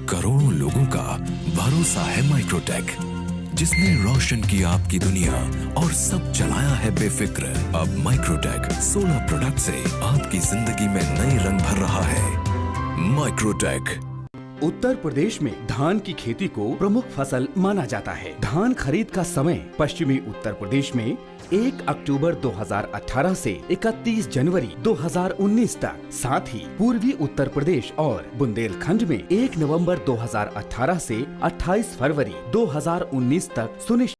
करोड़ों लोगों का भरोसा है माइक्रोटेक, जिसने रोशन की आपकी दुनिया और सब चलाया है बेफिक्र। अब माइक्रोटेक 16 प्रोडक्ट से आपकी जिंदगी में नए रंग भर रहा है। माइक्रोटेक। उत्तर प्रदेश में धान की खेती को प्रमुख फसल माना जाता है। धान खरीद का समय पश्चिमी उत्तर प्रदेश में 1 अक्टूबर 2018 से 31 जनवरी 2019 तक, साथ ही पूर्वी उत्तर प्रदेश और बुंदेलखंड में 1 नवंबर 2018 से 28 फरवरी 2019 तक सुनिश्चित